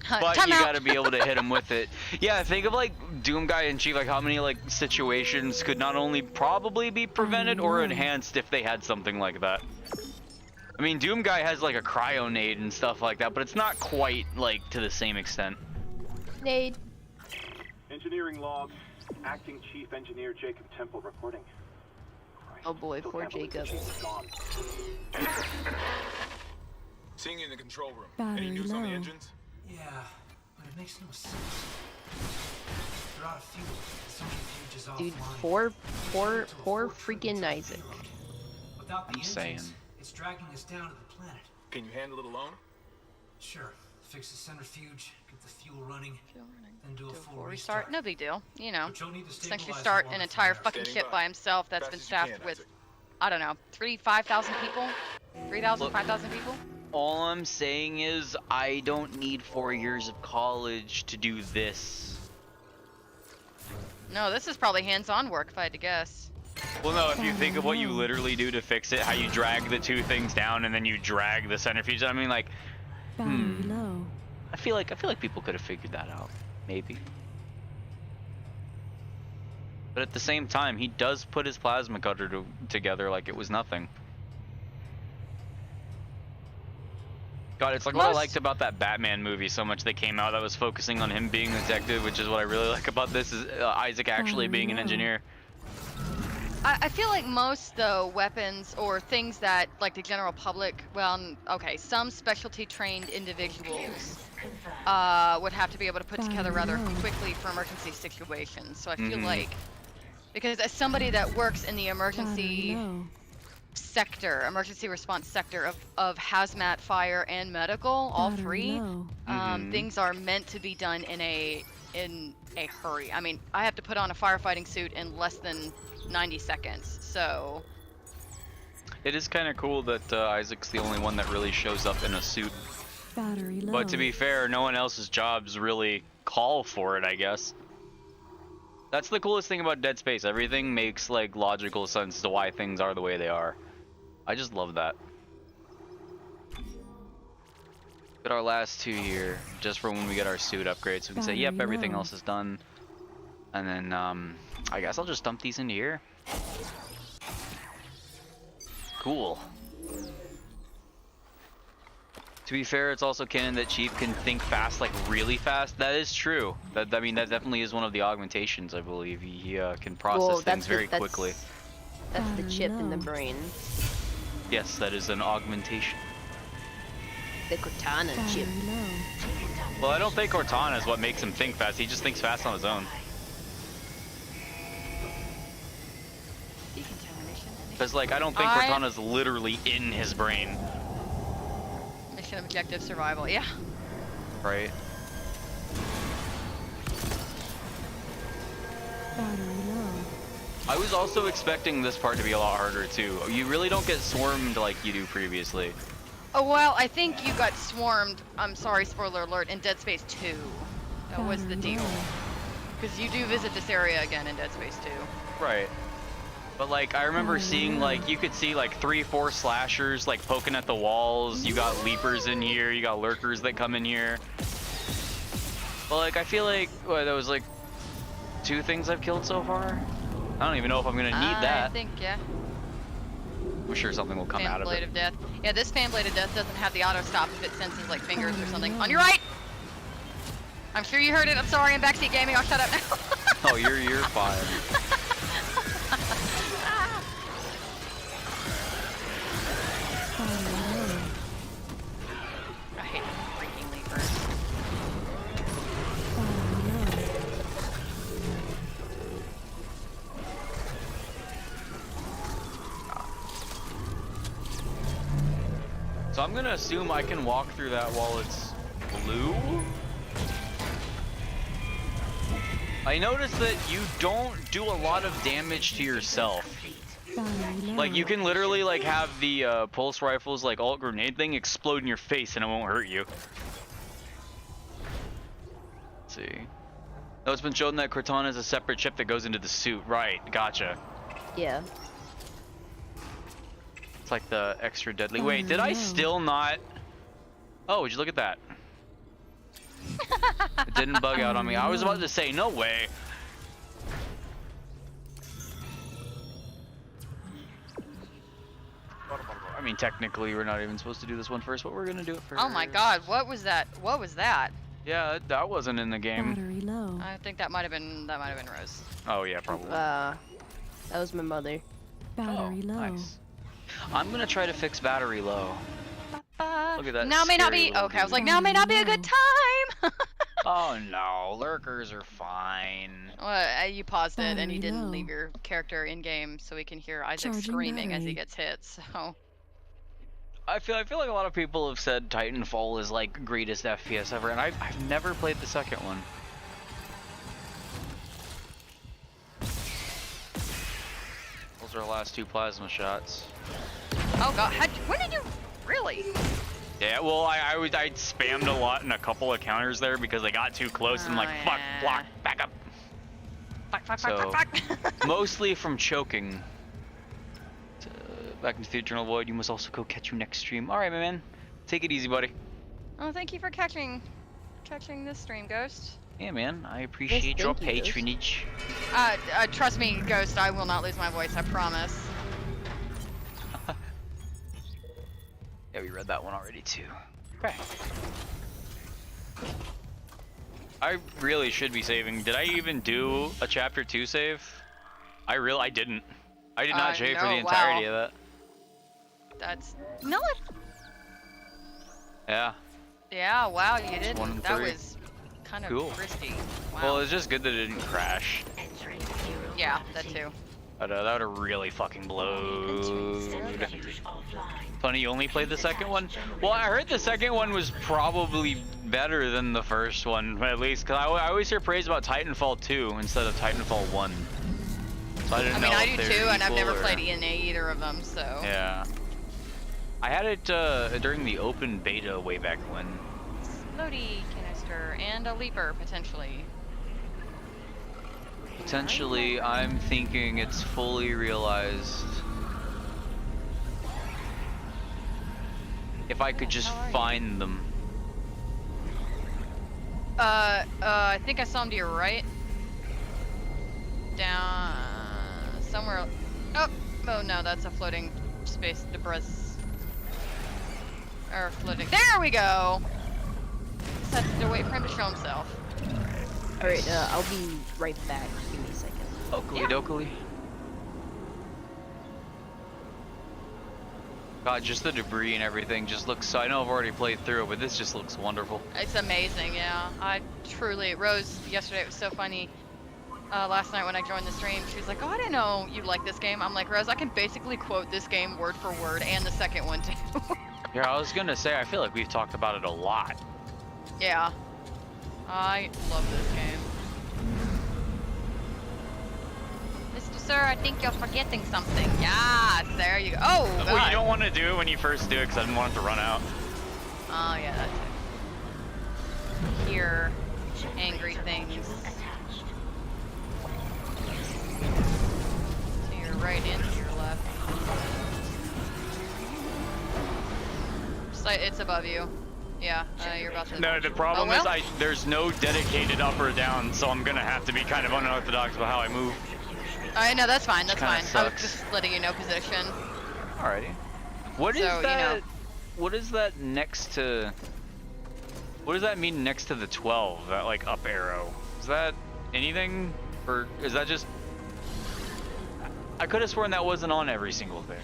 But Time you out. gotta be able to hit him with it. Yeah, think of like Doom Guy in Chief, like how many like situations could not only probably be prevented or enhanced if they had something like that. I mean, Doom Guy has like a cryonade and stuff like that, but it's not quite like to the same extent. Nade. Engineering log. Acting Chief Engineer Jacob Temple reporting. Christ, Oh boy, still poor can't believe Jacob. Chief is gone. Seeing you in the control room. Battery Any news on the low. engines? Yeah, but it makes no sense. They're out of fuel. The centrifuge is Dude, offline. poor freaking Isaac. Without the I'm engines, saying. it's dragging us down to the planet. Can you handle it alone? Sure, fix the centrifuge, get the fuel running, then do a full Full restart. restart, no big deal. You know, But you'll need to essentially stabilize start the an water entire from there. fucking Standing ship by. by himself that's Fast been as you staffed can, with, Isaac. I don't know, 5,000 people? 3,000, Look- 5,000 people? All I'm saying is I don't need 4 years of college to do this. No, this is probably hands-on work if I had to guess. Well, no, if you think of what you literally do to fix it, how you drag the two things down and then you drag the centrifuge. I mean, like, Battery low. I feel like people could have figured that out, maybe. But at the same time, he does put his plasma cutter together like it was nothing. God, it's like what I liked about that Batman movie so much that came out that was focusing on him being a detective, which is what I really like about this is Isaac actually being an engineer. I feel like most, though, weapons or things that, like, the general public, well, okay, some specialty trained individuals would have to be able to put together rather quickly for emergency situations. So I feel like, because as somebody that works in the emergency sector, emergency response sector of hazmat, fire, and medical, all three, things are meant to be done in a hurry. I mean, I have to put on a firefighting suit in less than 90 seconds, so... It is kind of cool that Isaac's the only one that really shows up in a suit. Battery low. But to be fair, no one else's jobs really call for it, I guess. That's the coolest thing about Dead Space. Everything makes, like, logical sense to why things are the way they are. I just love that. Get our last 2 here, just for when we get our suit upgrade, so we can say, yep, everything else is done. And then, I guess I'll just dump these into here. Cool. To be fair, it's also canon that Chief can think fast, like really fast. That is true. I mean, that definitely is one of the augmentations, I believe. He can process things very quickly. That's the chip in the brain. Yes, that is an augmentation. The Cortana chip. Well, I don't think Cortana is what makes him think fast. He just thinks fast on his own. Because, like, I don't think Cortana's literally in his brain. Mission objective survival, yeah. Right? I was also expecting this part to be a lot harder, too. You really don't get swarmed like you do previously. Oh, well, I think you got swarmed, I'm sorry, spoiler alert, in Dead Space 2. That was the deal. Because you do visit this area again in Dead Space 2. Right. But, like, I remember seeing, like, you could see, like, 3-4 slashers, like, poking at the walls. You got leapers in here. You got lurkers that come in here. But, like, I feel like, what, that was, like, 2 things I've killed so far? I don't even know if I'm gonna need that. I think, yeah. I'm sure something will come out of Fan Blade it. of Death. Yeah, this Fan Blade of Death doesn't have the auto stop if it senses, like, fingers or something. On your right! I'm sure you heard it. I'm sorry, I'm backseat gaming. I'll shut up now. Oh, you're fine. I hate freaking leapers. So I'm gonna assume I can walk through that while it's blue. I noticed that you don't do a lot of damage to yourself. Battery low. Like you can literally like have the pulse rifles like alt grenade thing explode in your face and it won't hurt you. Let's see. Oh, it's been shown that Cortana is a separate chip that goes into the suit. Right, gotcha. Yeah. It's like the extra deadly. Wait, did I still not? Oh, would you look at that? It didn't bug out on me. I was about to say, no way. I mean, technically, we're not even supposed to do this one first, but we're gonna do it first. Oh my god, what was that? What was that? Yeah, that wasn't in the game. Battery low. I think that might have been Rose. Oh yeah, probably. That was my mother. Battery low. Nice. I'm gonna try to fix battery low. Look at that. Now may not scary be. little Okay, I was dude. like, now may not be a good time. Oh no, lurkers are fine. Well, you paused it and you Battery didn't low. leave your character in game, so we can hear Isaac Charging screaming as he battery. gets hit. So I feel like a lot of people have said Titanfall is like greatest FPS ever, and I've never played the second one. Those are our last 2 plasma shots. oh god, when did you really? Yeah, well, I spammed a lot in a couple of counters there because they got too close and I'm like, fuck, yeah. block, back up. Fuck, So- fuck. Mostly from choking. Back into the eternal void, you must also go catch you next stream. Alright, my man. Take it easy, buddy. Oh, thank you for catching this stream, Ghost. Yeah, man. I appreciate your thank you, Ghost. patronage. Trust me, Ghost, I will not lose my voice, I promise. Yeah, we read that one already, too. Okay. I really should be saving. Did I even do a chapter 2 save? I didn't. I did not save for no, the entirety wow. of that. That's no. Yeah. Yeah, wow, you didn't. 1 and That 3. was kind of Cool. risky. Wow. Well, it's just good that it didn't crash. Entering zero yeah, that gravity. too. But that would have really fucking blowed. Centrifuge offline. Funny, you only played the second one? Well, I heard the second one was probably better than the first one, at least. Because I always hear praise about Titanfall 2 instead of Titanfall 1. So I didn't know I if do they were too, and I've equal never or- played either of them, so. Yeah. I had it during the open beta way back when. Floaty canister and a leaper, potentially. Potentially, I'm thinking it's fully realized. If I could just How are you? find them. I think I saw him to your right. Down somewhere. Oh no, that's a floating space debris. Or floating. There we go. Just have to wait for him to show himself. Alright, I'll be right back. Give me a second. Oakley Yeah. dokley. God, just the debris and everything just looks. I know I've already played through it, but this just looks wonderful. It's amazing, yeah. I truly, Rose, yesterday it was so funny. Last night when I joined the stream, she was like, "Oh, I didn't know you like this game." I'm like, Rose, I can basically quote this game word for word, and the second one too. Yeah, I was gonna say, I feel like we've talked about it a lot. Yeah. I love this game. Mr. Sir, I think you're forgetting something. Yes, there you go. Oh, God. Well, you don't want to do it when you first do it, because I didn't want it to run out. Oh, yeah, that's it. Hear angry things. Attached. To your right and to your left. It's above you. Yeah, you're about to... No, the problem Oh, well? is there's no dedicated up or down, so I'm gonna have to be kind of unorthodox about how I move. Alright, no, that's fine, that's Kinda fine. I was sucks. just letting you know position. Alrighty. What is So, you that? know. What is that next to? What does that mean next to the 12? That like up arrow? Is that anything, or is that just? I could have sworn that wasn't on every single thing.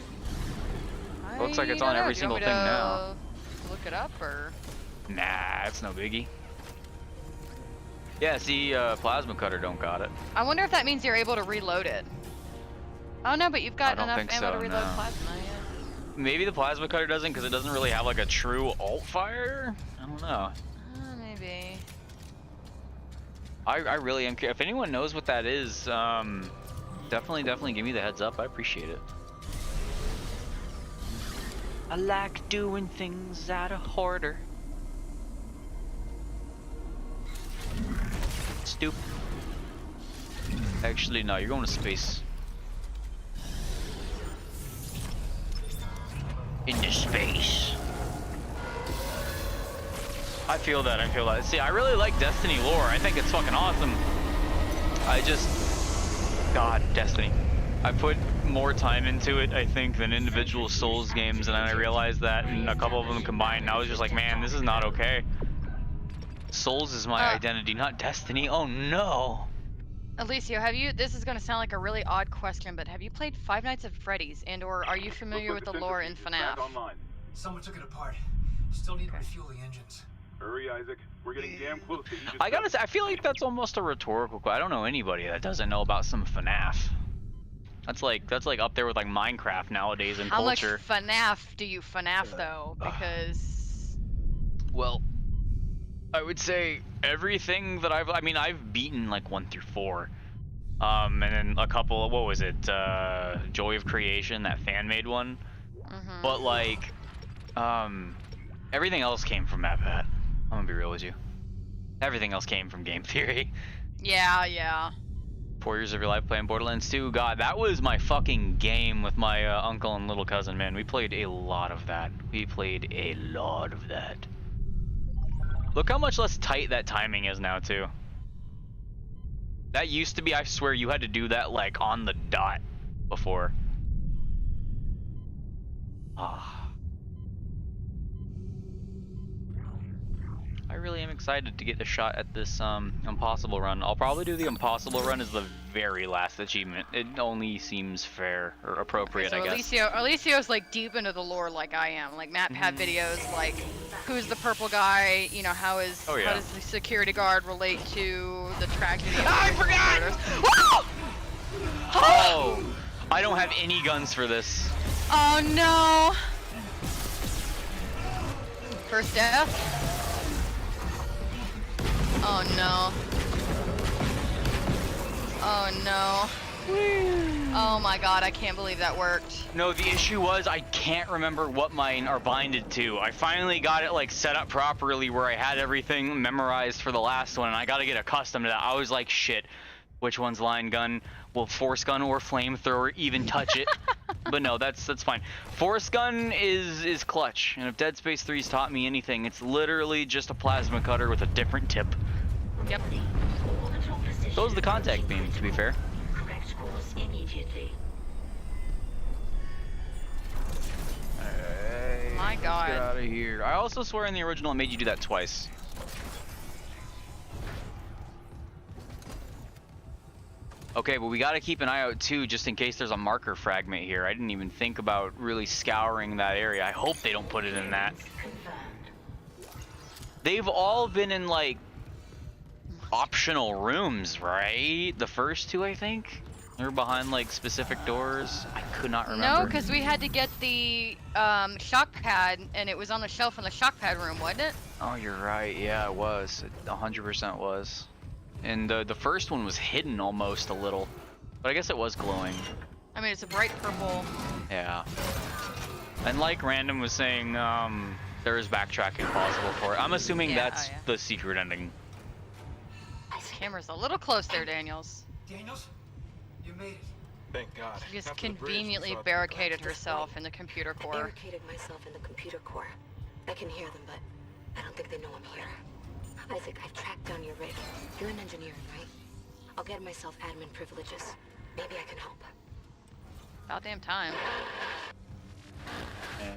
Looks like it's I on don't know, every do you single want thing me to now. Look it up, or? Nah, it's no biggie. Yeah, see, plasma cutter don't got it. I wonder if that means you're able to reload it. Oh no, but you've I got don't enough think ammo so, to reload no. plasma, yeah. maybe the plasma cutter doesn't because it doesn't really have like a true alt fire. I don't know. Maybe. I really am. If anyone knows what that is, definitely give me the heads up. I appreciate it. I like doing things out of order. Stupid. Actually, no, you're going to space. Into space. I feel that, I feel that. See, I really like Destiny lore. I think it's fucking awesome. God, Destiny. I put more time into it, I think, than individual Souls games, and then I realized that, and a couple of them combined, and I was just like, man, this is not okay. Souls is my identity, not Destiny. Oh no! Alicio, this is gonna sound like a really odd question, but have you played Five Nights at Freddy's, and/or are you familiar with the lore in FNAF? Someone took it apart. Still need to refuel the engines. Hurry, Isaac. We're getting damn close to Aegis. I gotta say, I feel like that's almost a rhetorical question. I don't know anybody that doesn't know about some FNAF. That's like up there with like Minecraft nowadays in culture. How much FNAF do you FNAF though? Because well, I would say everything that I've beaten like 1 through 4. And then a couple, what was it? Joy of Creation, that fan-made one. But like, everything else came from MapPat. I'm gonna be real with you. Everything else came from Game Theory. Yeah. 4 years of your life playing Borderlands 2. God, that was my fucking game with my uncle and little cousin, man. We played a lot of that. Look how much less tight that timing is now, too. That used to be, I swear, you had to do that, like, on the dot before. I really am excited to get a shot at this impossible run. I'll probably do the impossible run as the very last achievement. It only seems fair or appropriate, I guess. Alicio's like deep into the lore like I am. Like MapPat videos, like who's the purple guy? You know, how does the security guard relate to the tragedy? I forgot! Oh! I don't have any guns for this. Oh no! First death? Oh no. Oh no. Oh my god, I can't believe that worked. No, the issue was I can't remember what mine are binded to. I finally got it like set up properly where I had everything memorized for the last one, and I gotta get accustomed to that. I was like, shit, which one's line gun? Will force gun or flamethrower even touch it? But no, that's fine. Force gun is clutch, and if Dead Space 3's taught me anything, it's literally just a plasma cutter with a different tip. Yep. So's the contact beam, to be fair. Correct course immediately. Hey, my god. Let's get out of here. I also swear in the original it made you do that twice. Okay, but we gotta keep an eye out too, just in case there's a marker fragment here. I didn't even think about really scouring that area. I hope they don't put it in that. They've all been in like optional rooms, right? The first two, I think? They're behind like specific doors. I could not remember. No, because we had to get the shock pad, and it was on the shelf in the shock pad room, wasn't it? Oh, you're right. Yeah, it was. It 100% was. And the first one was hidden almost a little, but I guess it was glowing. I mean, it's a bright purple. Yeah. And like Random was saying, there is backtracking possible for it. I'm assuming that's the secret ending. This camera's a little close there, Daniels. Daniels, you made it. Thank God. She just After the bridge, conveniently we saw- barricaded herself in the computer I core. barricaded myself in the computer core. I can hear them, but I don't think they know I'm here. Isaac, I've tracked down your rig. You're in engineering, right? I'll get myself admin privileges. Maybe I can help. About damn time. Yeah.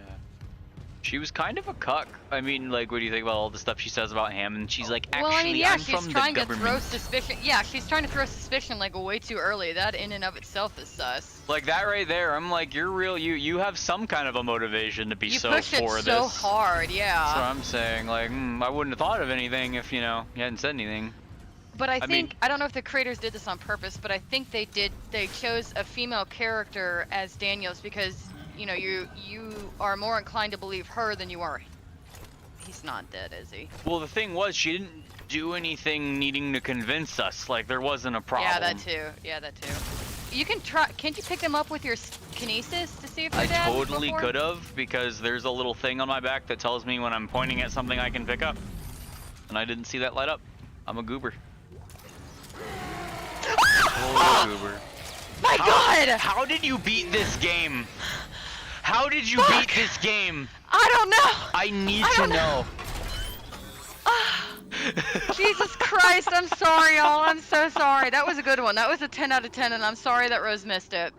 She was kind of a cuck. I mean, like, what do you think about all the stuff she says about him? And she's like, actually, Well, I mean, yeah, I'm she's from trying the to government. throw suspicion. Yeah, she's trying to throw suspicion like way too early. That in and of itself is sus. Like that right there, I'm like, you're real. You have some kind of a motivation to be You so push it for so this. hard, yeah. That's what I'm saying. Like, I wouldn't have thought of anything if you hadn't said anything. But I mean- think, I don't know if the creators did this on purpose, but I think they chose a female character as Daniels because you know, you are more inclined to believe her than you are. He's not dead, is he? Well, the thing was, she didn't do anything needing to convince us. Like, there wasn't a problem. Yeah, that too. Yeah, that too. You can try. Can't you pick them up with your kinesis to see if they're dead? I totally before? could have, because there's a little thing on my back that tells me when I'm pointing at something I can pick up. And I didn't see that light up. I'm a goober. Holy goober. My God! How did you beat this game? How did you beat this game? I don't know. I need to know. Jesus Christ, I'm sorry, y'all. I'm so sorry. That was a good one. That was a 10 out of 10, and I'm sorry that Rose missed it.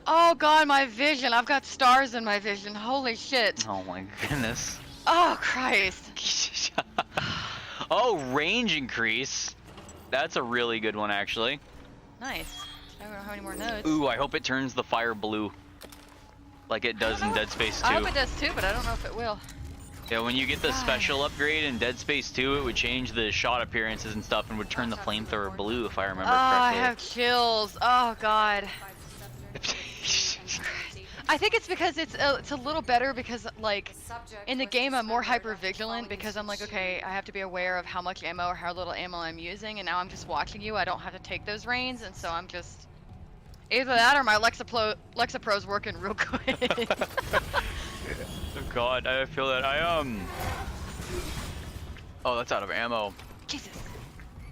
Oh God, my vision. I've got stars in my vision. Holy shit. Oh my goodness. Oh Christ. Oh, range increase. That's a really good one, actually. Nice. I don't know how many more nodes. Ooh, I hope it turns the fire blue. Like it does in Dead Space 2. I hope it does too, but I don't know if it will. Yeah, when you get the special upgrade in Dead Space 2, it would change the shot appearances and stuff and would turn the flamethrower blue, if I remember Oh, I correctly. have chills. Oh God. I think it's because it's a little better because like in the game I'm more hyper vigilant because I'm like, okay, I have to be aware of how much ammo or how little ammo I'm using, and now I'm just watching you. I don't have to take those reins, and so I'm just either that or my Lexapro's working real good. Oh God, I feel that Oh, that's out of ammo. Jesus.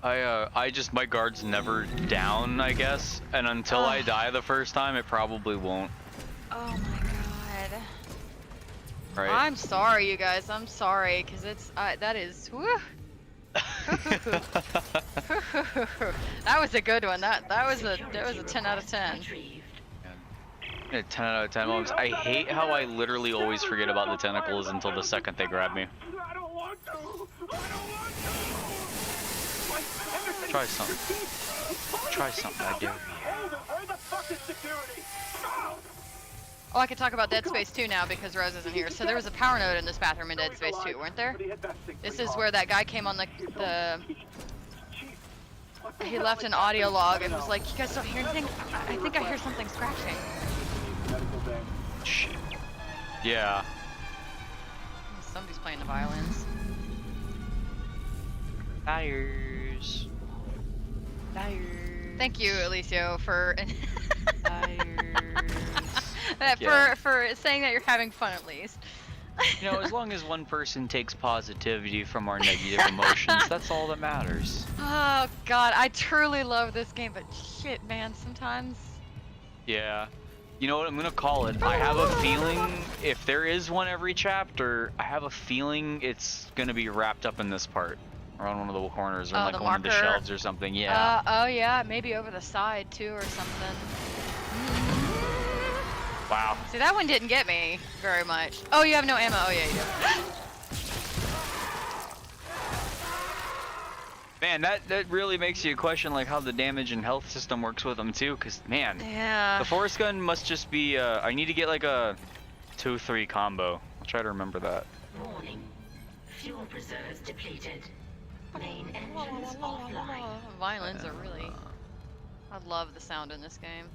My guard's never down, I guess, and until I die the first time, it probably won't. Oh my God. Right? I'm sorry, you guys. I'm sorry, cause it's that is. Whew. That was a good one. That was a 10 out of 10. Yeah, 10 out of 10 moments. I hate how I literally always forget about the tentacles until the second they grab me. I don't want to. I don't want to. Try something. Try something, I dare you. Where the fuck is security? Oh, I could talk about Dead Space 2 now because Rose isn't here. So there was a power node in this bathroom in Dead Space 2, weren't there? This is where that guy came on the he left an audio log and was like, you guys don't hear anything? I think I hear something scratching. Shit. Yeah. Somebody's playing the violins. Tires. Tires. Thank you, Alicio, for Yeah. for saying that you're having fun at least. You know, as long as one person takes positivity from our negative emotions, that's all that matters. Oh God, I truly love this game, but shit, man, sometimes. Yeah. You know what I'm gonna call it? I have a feeling if there is one every chapter, I have a feeling it's gonna be wrapped up in this part. Around one of the corners or Oh, like the one of the marker. shelves or something, yeah. Oh yeah, maybe over the side too or something. Wow. See, that one didn't get me very much. Oh, you have no ammo. Oh yeah, you do. Man, that really makes you question like how the damage and health system works with them too, cause man, Yeah. the force gun must just be. I need to get like a 2-3 combo. I'll try to remember that. Warning. Fuel reserves depleted. Main engines offline. Violins are really. I love the sound in this game.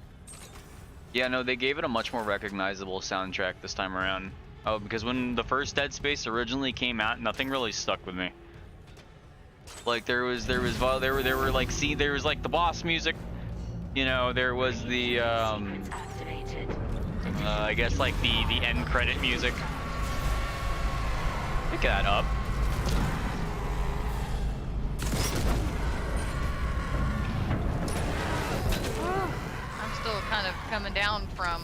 Yeah, no, they gave it a much more recognizable soundtrack this time around. Oh, because when the first Dead Space originally came out, nothing really stuck with me. Like there was like the boss music, you know, there was the I guess like the end credit music. Pick that up. I'm still kind of coming down from.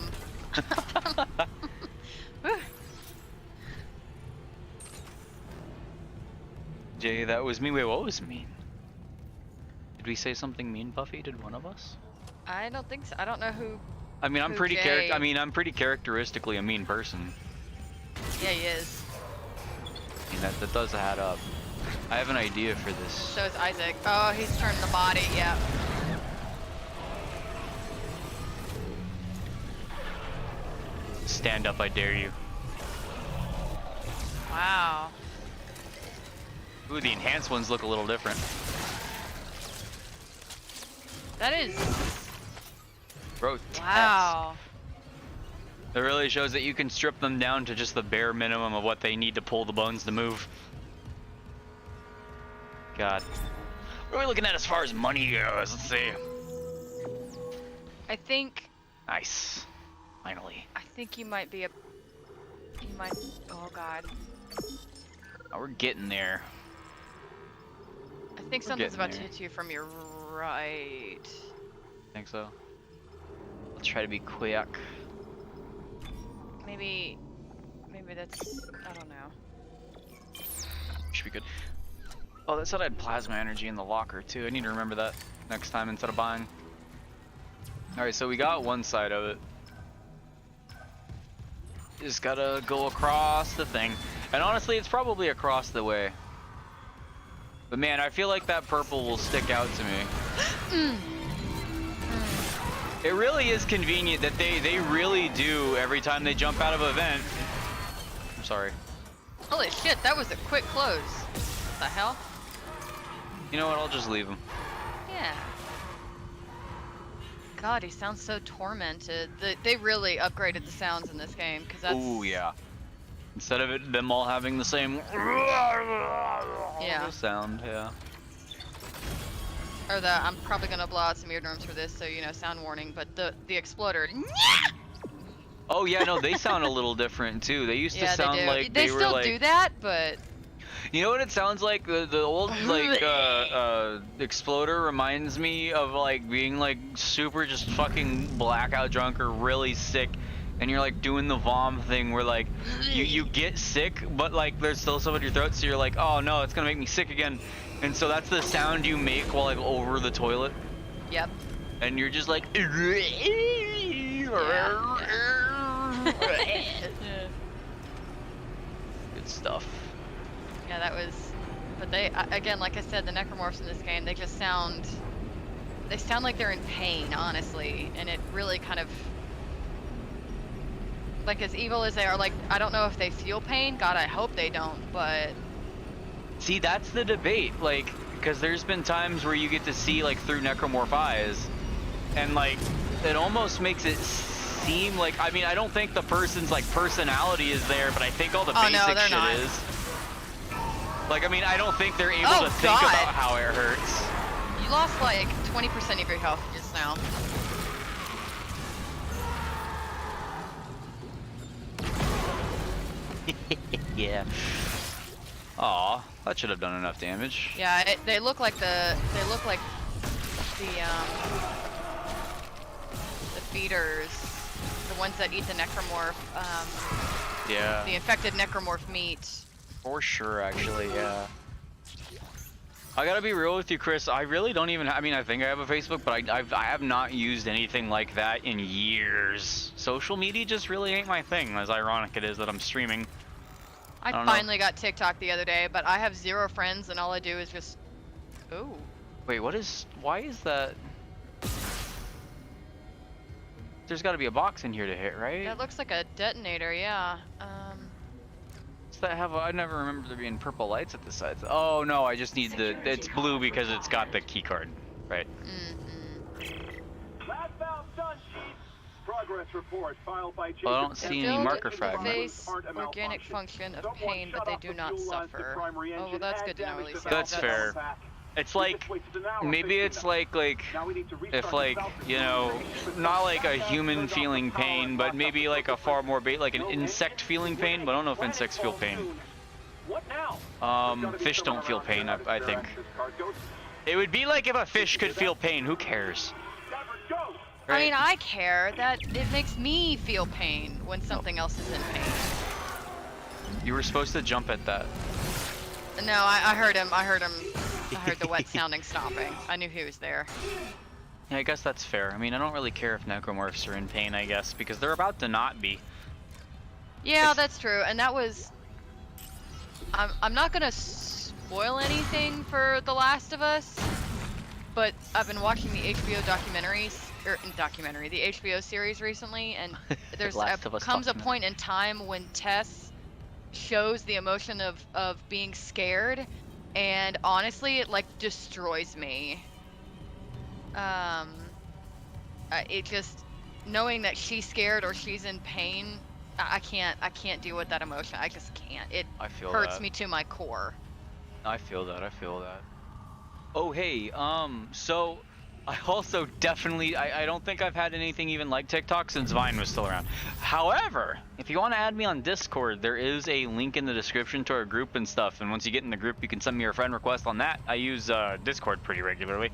Jay, that was me. Wait, what was mean? Did we say something mean, Buffy? Did one of us? I don't think so. I don't know who. I mean, I'm Who, pretty Jay? I'm pretty characteristically a mean person. Yeah, he is. I mean, that does add up. I have an idea for this. So is Isaac. Oh, he's turned the body. Yeah. Stand up, I dare you. Wow. Ooh, the enhanced ones look a little different. That is. Grotesque. Wow. It really shows that you can strip them down to just the bare minimum of what they need to pull the bones to move. God. What are we looking at as far as money goes? Let's see. I think Nice. Finally. I think you might be a. You might. Oh God. Oh, we're getting there. I think We're something's getting about to there. hit you from your right. Think so. Let's try to be quick. Maybe that's. I don't know. Should be good. Oh, that said I had plasma energy in the locker too. I need to remember that next time instead of buying. Alright, so we got one side of it. Just gotta go across the thing. And honestly, it's probably across the way. But man, I feel like that purple will stick out to me. It really is convenient that they really do every time they jump out of a vent. I'm sorry. Holy shit, that was a quick close. What the hell? You know what? I'll just leave him. Yeah. God, he sounds so tormented. They really upgraded the sounds in this game because that's. Ooh, yeah. Instead of them all having the same sound, yeah. Or I'm probably gonna blow out some eardrums for this, so you know, sound warning. But the exploder. Oh yeah, no, they sound a little different too. They used to sound they do. like they were still like. do that, but. You know what it sounds like? The old like exploder reminds me of like being like super just fucking blackout drunk or really sick, and you're like doing the vom thing where like you get sick, but like there's still stuff in your throat, so you're like, oh no, it's gonna make me sick again, and so that's the sound you make while like over the toilet. Yep. And you're just like. Good stuff. Yeah, that was. But they again, like I said, the necromorphs in this game, they just sound. They sound like they're in pain, honestly, and it really kind of. Like as evil as they are, like I don't know if they feel pain. God, I hope they don't. But. See, that's the debate, like, because there's been times where you get to see like through necromorph eyes, and like it almost makes it seem like, I mean, I don't think the person's like personality is there, but I think all the basic shit not. is. Like, I mean, I don't think they're able to think about how it hurts. You lost like 20% of your health just now. Yeah. Aw, that should have done enough damage. Yeah, they look like the feeders, the ones that eat the necromorph. Yeah. The infected necromorph meat. For sure, actually, yeah. I gotta be real with you, Chris. I really don't even. I mean, I think I have a Facebook, but I have not used anything like that in years. Social media just really ain't my thing. As ironic it is that I'm streaming. I finally got TikTok the other day, but I have 0 friends, and all I do is just. Ooh. Wait, what is? Why is that? There's got to be a box in here to hit, right? That looks like a detonator, yeah. Does that have? I never remember there being purple lights at the sides. Oh no, I just need the. It's blue because it's got the key card, right? Last valve done, Chief. Progress report filed by Well, I don't see any marker fragments. Face organic function of pain, but they do not suffer. Oh well, that's good to know at least. That's fair. It's like, maybe it's like if like, you know, not like a human feeling pain, but maybe like a far more like an insect feeling pain, but I don't know if insects feel pain. Fish don't feel pain, I think. It would be like if a fish could feel pain, who cares? Right? I mean, I care that it makes me feel pain when something else is in pain. You were supposed to jump at that. No, I heard him. I heard the wet sounding stopping. I knew he was there. Yeah, I guess that's fair. I mean, I don't really care if necromorphs are in pain, I guess, because they're about to not be. Yeah, that's true. And that was... I'm not gonna spoil anything for The Last of Us, but I've been watching the HBO documentaries, the HBO series recently, and there's comes a point in time when Tess shows the emotion of being scared, and honestly it like destroys me. It just knowing that she's scared or she's in pain, I can't deal with that emotion. I just can't. It I feel hurts that. me to my core. I feel that. I feel that. Oh hey, so I also definitely I don't think I've had anything even like TikTok since Vine was still around. However, if you want to add me on Discord, there is a link in the description to our group and stuff. And once you get in the group, you can send me your friend request on that. I use Discord pretty regularly.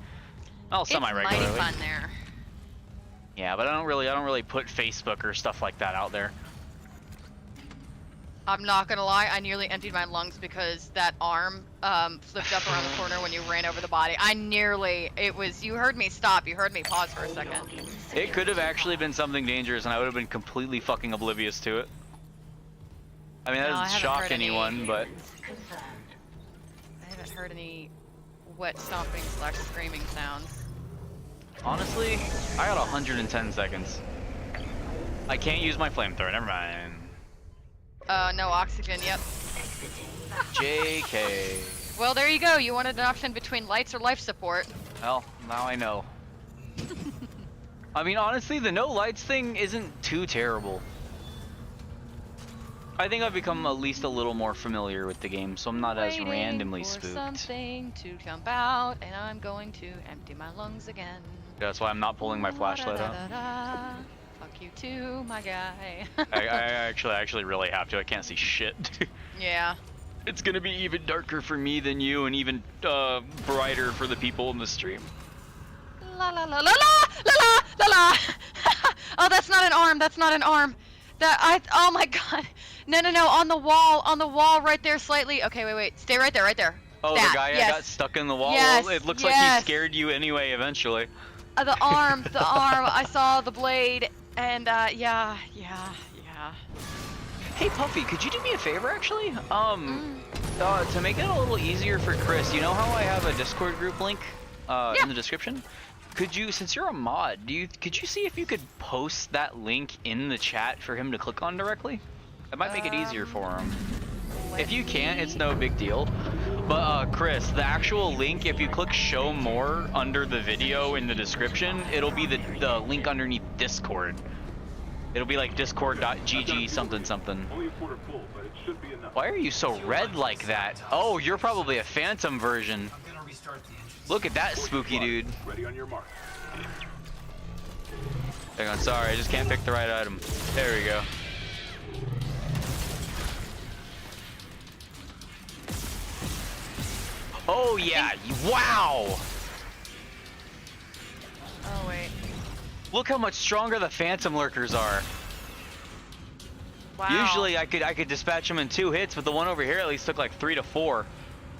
Well, semi-regularly. It's mighty fun there. Yeah, but I don't really put Facebook or stuff like that out there. I'm not gonna lie, I nearly emptied my lungs because that arm flipped up around the corner when you ran over the body. You heard me stop, you heard me pause for a second. It could have actually been something dangerous and I would have been completely fucking oblivious to it. I mean, that doesn't shock anyone, but... I haven't heard any wet stomping / screaming sounds. Honestly, I got 110 seconds. I can't use my flamethrower, never mind. No oxygen, yep. JK. Well, there you go. You wanted an option between lights or life support. Well, now I know. I mean, honestly, the no lights thing isn't too terrible. I think I've become at least a little more familiar with the game, so I'm not as randomly spooked. Something to jump out, and I'm going to empty my lungs again. That's why I'm not pulling my flashlight out. Fuck you too, my guy. I actually really have to. I can't see shit. Yeah. It's gonna be even darker for me than you, and even brighter for the people in the stream. La la la la la la la la la. Oh, that's not an arm. That's not an arm. Oh my god. No. On the wall right there slightly. Okay, wait. Stay right there. Oh, the guy that got stuck in the wall. Yes, Well, it looks like he scared you anyway. Eventually. The arm. I saw the blade, and yeah. Hey Puffy, could you do me a favor actually? To make it a little easier for Chris, you know how I have a Discord group link in the description? Could you, since you're a mod, could you see if you could post that link in the chat for him to click on directly? That might make it easier for him. If you can't, it's no big deal. But Chris, the actual link, if you click show more under the video in the description, it'll be the link underneath Discord. It'll be like discord.gg something. Only a quarter full, but it should be enough. Why are you so red like that? Oh, you're probably a phantom version. I'm gonna restart the engine. Look at that spooky dude. Ready on your mark. Hang on, sorry, I just can't pick the right item. There we go. Oh yeah, wow! Oh wait. Look how much stronger the phantom lurkers are. Wow. Usually I could dispatch them in 2 hits, but the one over here at least took like 3 to 4.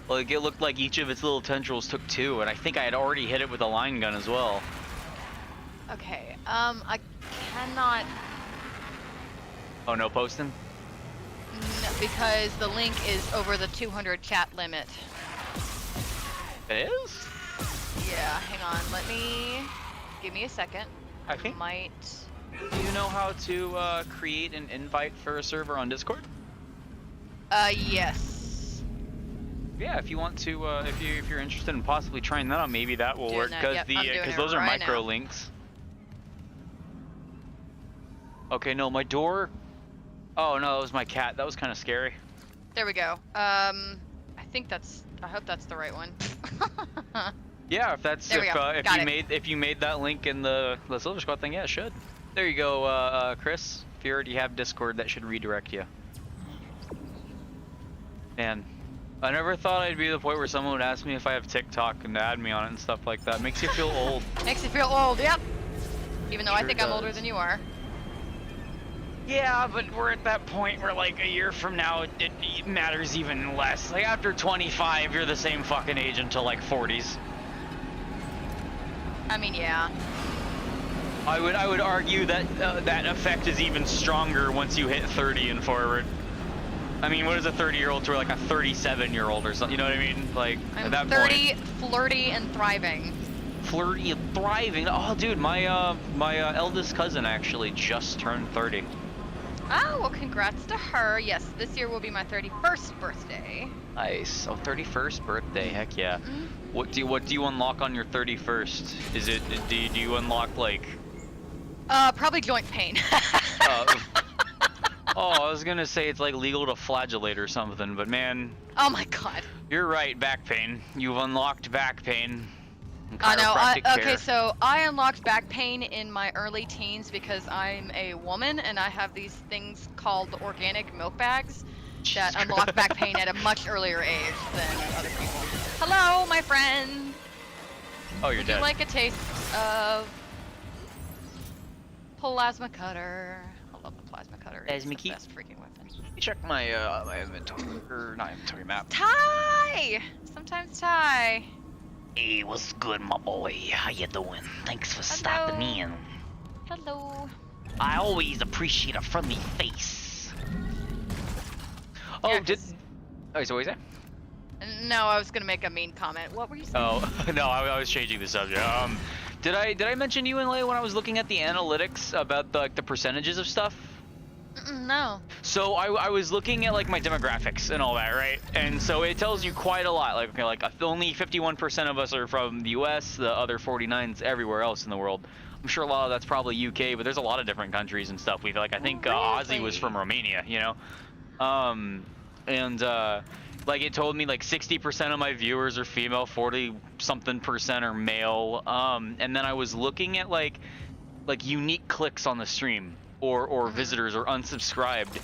Like it looked like each of its little tendrils took 2, and I think I had already hit it with a line gun as well. Okay. I cannot. Oh, no posting? No, because the link is over the 200 chat limit. It is? Yeah. Hang on. Give me a second. I think. Might. Do you know how to create an invite for a server on Discord? Yes. Yeah, if you want to, if you're interested in possibly trying that out, maybe that will work because those are micro links. Okay, no, my door. Oh no, that was my cat. That was kind of scary. There we go. I hope that's the right one. Yeah, if you made that link in the Silver Squad thing, yeah, it should. There you go, Chris. If you already have Discord, that should redirect you. Man, I never thought I'd be to the point where someone would ask me if I have TikTok and add me on it and stuff like that. Makes you feel old. Makes you feel old, yep. Even though I think I'm does. older than you are. Yeah, but we're at that point where like a year from now it matters even less. Like after 25, you're the same fucking age until like 40s. I mean, yeah. I would argue that that effect is even stronger once you hit 30 and forward. I mean, what is a 30-year-old to like a 37-year-old or something? You know what I mean? Like I'm at that 30, point. flirty, and thriving. Flirty and thriving. Oh, dude, my my eldest cousin actually just turned 30. Oh, well, congrats to her. Yes, this year will be my 31st birthday. Nice. Oh, 31st birthday. Heck yeah. What do you unlock on your 31st? Is it do you unlock like Probably joint pain. Oh, I was gonna say it's like legal to flagellate or something, but man, Oh my god. you're right. Back pain. You've unlocked back pain. and I know. chiropractic Okay, care. so I unlocked back pain in my early teens because I'm a woman and I have these things called organic milk bags that unlock back pain at a much earlier age than other people. Hello, my friend. Oh, you're Would dead. you like a taste of plasma cutter? I love the plasma cutter. It's Plasma the key? best freaking weapon. Check my my inventory or not inventory map. Ty! Sometimes Ty. Hey, what's good, my boy? How you doing? Thanks for stopping in. Hello. I always appreciate a friendly face. Oh, Yeah, did? 'cause- Oh, so what you say? No, I was gonna make a mean comment. What were you saying? Oh, no, I was changing the subject. Did I mention you and Leigh when I was looking at the analytics about the percentages of stuff? No. So I was looking at like my demographics and all that, right? And so it tells you quite a lot. Like, okay, like only 51% of us are from the U.S. The other 49's everywhere else in the world. I'm sure a lot of that's probably UK, but there's a lot of different countries and stuff. I think Ozzy was from Romania, you know. Like it told me like 60% of my viewers are female, 40 something percent are male. And then I was looking at like unique clicks on the stream or visitors or unsubscribed.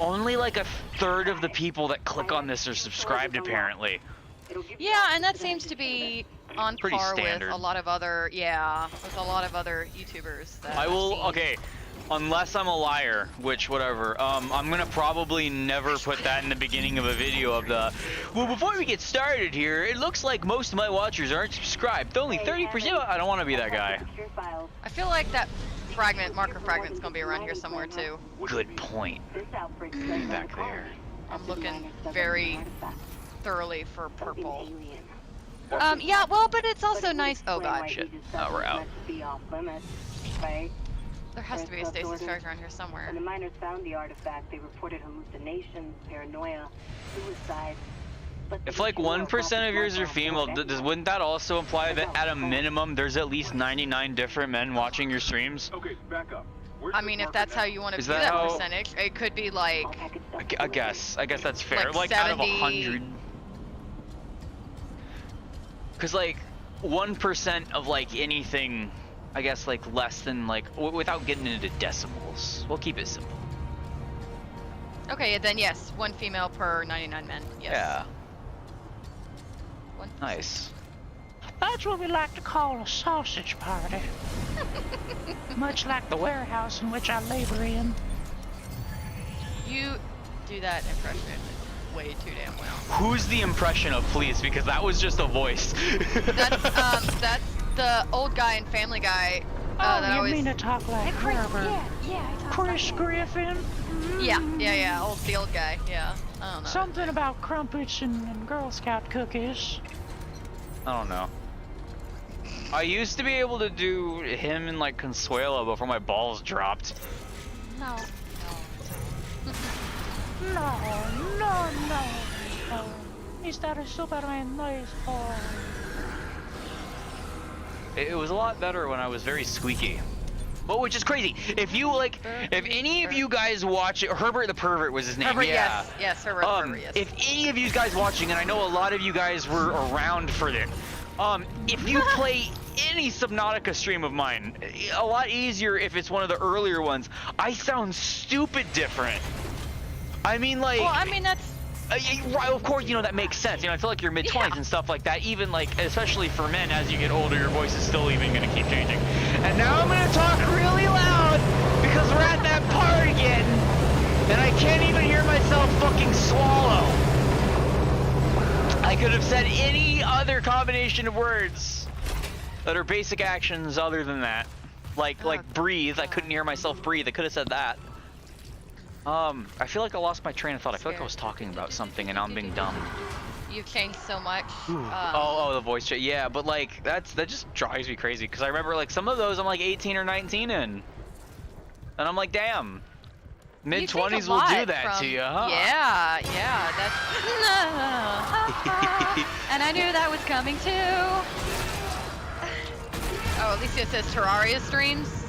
Only like a third of the people that click on this are subscribed apparently. Yeah, and that seems to be on Pretty par standard. with a lot of other YouTubers. That I I've will, seen. okay, unless I'm a liar, which whatever, I'm gonna probably never put that in the beginning of a video of the, well, before we get started here, it looks like most of my watchers aren't subscribed. Only 30%, I don't want to be that guy. I feel like that marker fragment's gonna be around here somewhere too. Good point. Back there. I'm looking very thoroughly for purple. Yeah, well, but it's also nice. Oh god. Shit. Oh, we're out. There has to be a stasis charge around here somewhere. When the miners found the artifact, they reported hallucinations, paranoia, suicide. If like 1% of yours are female, wouldn't that also imply that at a minimum there's at least 99 different men watching your streams? Okay, back up. I mean, if that's how you want to Is view that that how- percentage, it could be like I guess that's fair. Like Like out of 70 100. Cause like 1% of like anything, I guess like less than like without getting into decimals. We'll keep it simple. okay, then yes, 1 female per 99 men. Yes. Yeah. 1%. Nice. That's what we like to call a sausage party. Much like the warehouse in which I labor in. You do that impression way too damn well. Who's the impression of, please? Because that was just a voice. That's the old guy in Family Guy. That you always. mean to talk like Herbert? Chris Griffin? Yeah. The old guy. Yeah. I don't know. Something about crumpets and Girl Scout cookies. I don't know. I used to be able to do him and like Consuelo before my balls dropped. No. No. Is that a Superman nice boy? It was a lot better when I was very squeaky. But which is crazy. If you like, if any of you guys watch it, Herbert the Pervert was his name. Herbert, yeah. yes, Herbert, Herbert, yes. If any of you guys watching, and I know a lot of you guys were around for this, if you play any Subnautica stream of mine, a lot easier if it's one of the earlier ones. I sound stupid different. I mean, like. Well, I mean that's. Right, of course, you know, that makes sense. You know, I feel like your mid-20s and stuff like that, even like, especially for men, as you get older, your voice is still even gonna keep changing. And now I'm gonna talk really loud because we're at that part again, and I can't even hear myself fucking swallow. I could have said any other combination of words that are basic actions other than that. Like breathe, I couldn't hear myself breathe, I could have said that. I feel like I lost my train of thought. I feel like I was talking about something and now I'm being dumb. You've changed so much. The voice chat. Yeah, but like that just drives me crazy because I remember like some of those I'm like 18 or 19 in, and I'm like, damn, mid-20s will do that to you, huh? Yeah, that's. And I knew that was coming too. Oh, at least it says Terraria streams.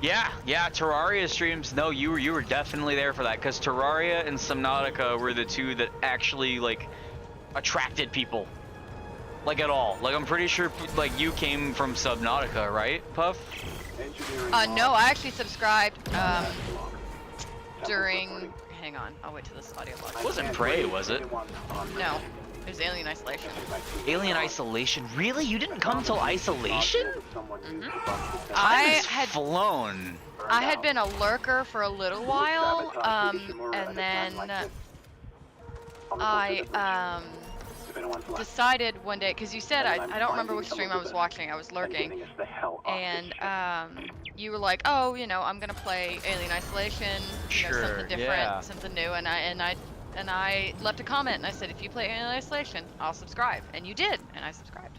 Yeah, Terraria streams. No, you were definitely there for that, because Terraria and Subnautica were the two that actually like attracted people, like at all. Like I'm pretty sure like you came from Subnautica, right, Puff? No, I actually subscribed during. Hang on, I'll wait till this audio log. It wasn't Prey, was it? No, it was Alien Isolation. Alien Isolation? Really? You didn't come till Isolation? I Time has flown. I had been a lurker for a little while, and then I decided one day, because you said, I don't remember which stream I was watching, I was lurking, and you were like, oh, you know, I'm gonna play Alien Isolation, you know, something different, something new, and I left a comment, and I said, if you play Alien Isolation, I'll subscribe, and you did, and I subscribed.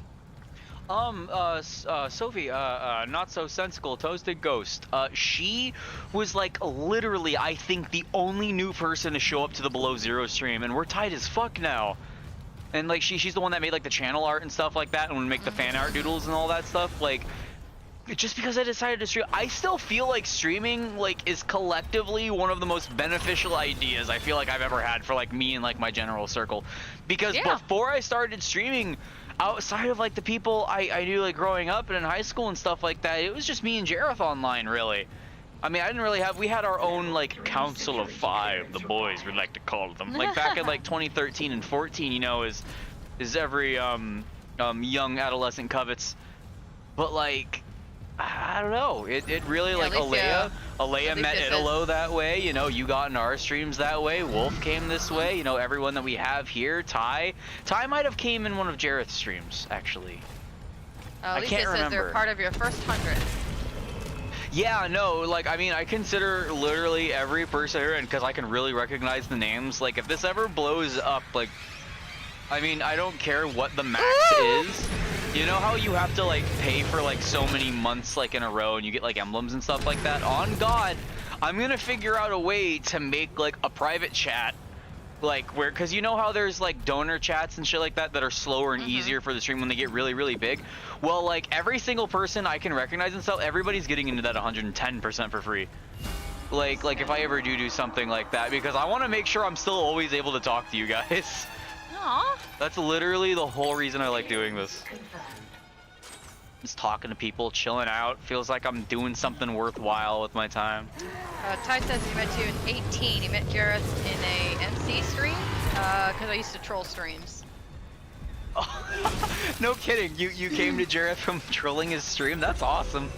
Sophie, not so sensical, Toasted Ghost. She was like literally, I think, the only new person to show up to the Below Zero stream, and we're tight as fuck now. And like she's the one that made like the channel art and stuff like that, and would make the fan art doodles and all that stuff. Like, just because I decided to stream, I still feel like streaming like is collectively one of the most beneficial ideas I feel like I've ever had for like me and like my general circle. Because before I started streaming, outside of like the people I knew like growing up and in high school and stuff like that, it was just me and Jareth online, really. I mean, I didn't really have, we had our own like council of five, the boys would like to call them. Like back in like 2013 and 14, you know, is every young adolescent covets. But like, I don't know, it really like Alea met Italo that way, you know, you got in our streams that way, Wolf came this way, you know, everyone that we have here, Ty might have came in one of Jareth's streams, actually. At least it says they're part of your first 100. Yeah, no, like, I mean, I consider literally every person here, and because I can really recognize the names, like, if this ever blows up, like, I mean, I don't care what the max is. You know how you have to, like, pay for, like, so many months, like, in a row, and you get, like, emblems and stuff like that? On God, I'm gonna figure out a way to make, like, a private chat, like, where, because you know how there's, like, donor chats and shit like that that are slower and easier for the stream when they get really, really big? Well, like, every single person I can recognize and stuff, everybody's getting into that 110% for free. Like, if I ever do something like that, because I want to make sure I'm still always able to talk to you guys. Aww. That's literally the whole reason I like doing this. Just talking to people, chilling out. Feels like I'm doing something worthwhile with my time. Ty says he met you in 18. He met Jareth in a MC stream, because I used to troll streams. Oh, no kidding. You came to Jareth from trolling his stream? That's awesome.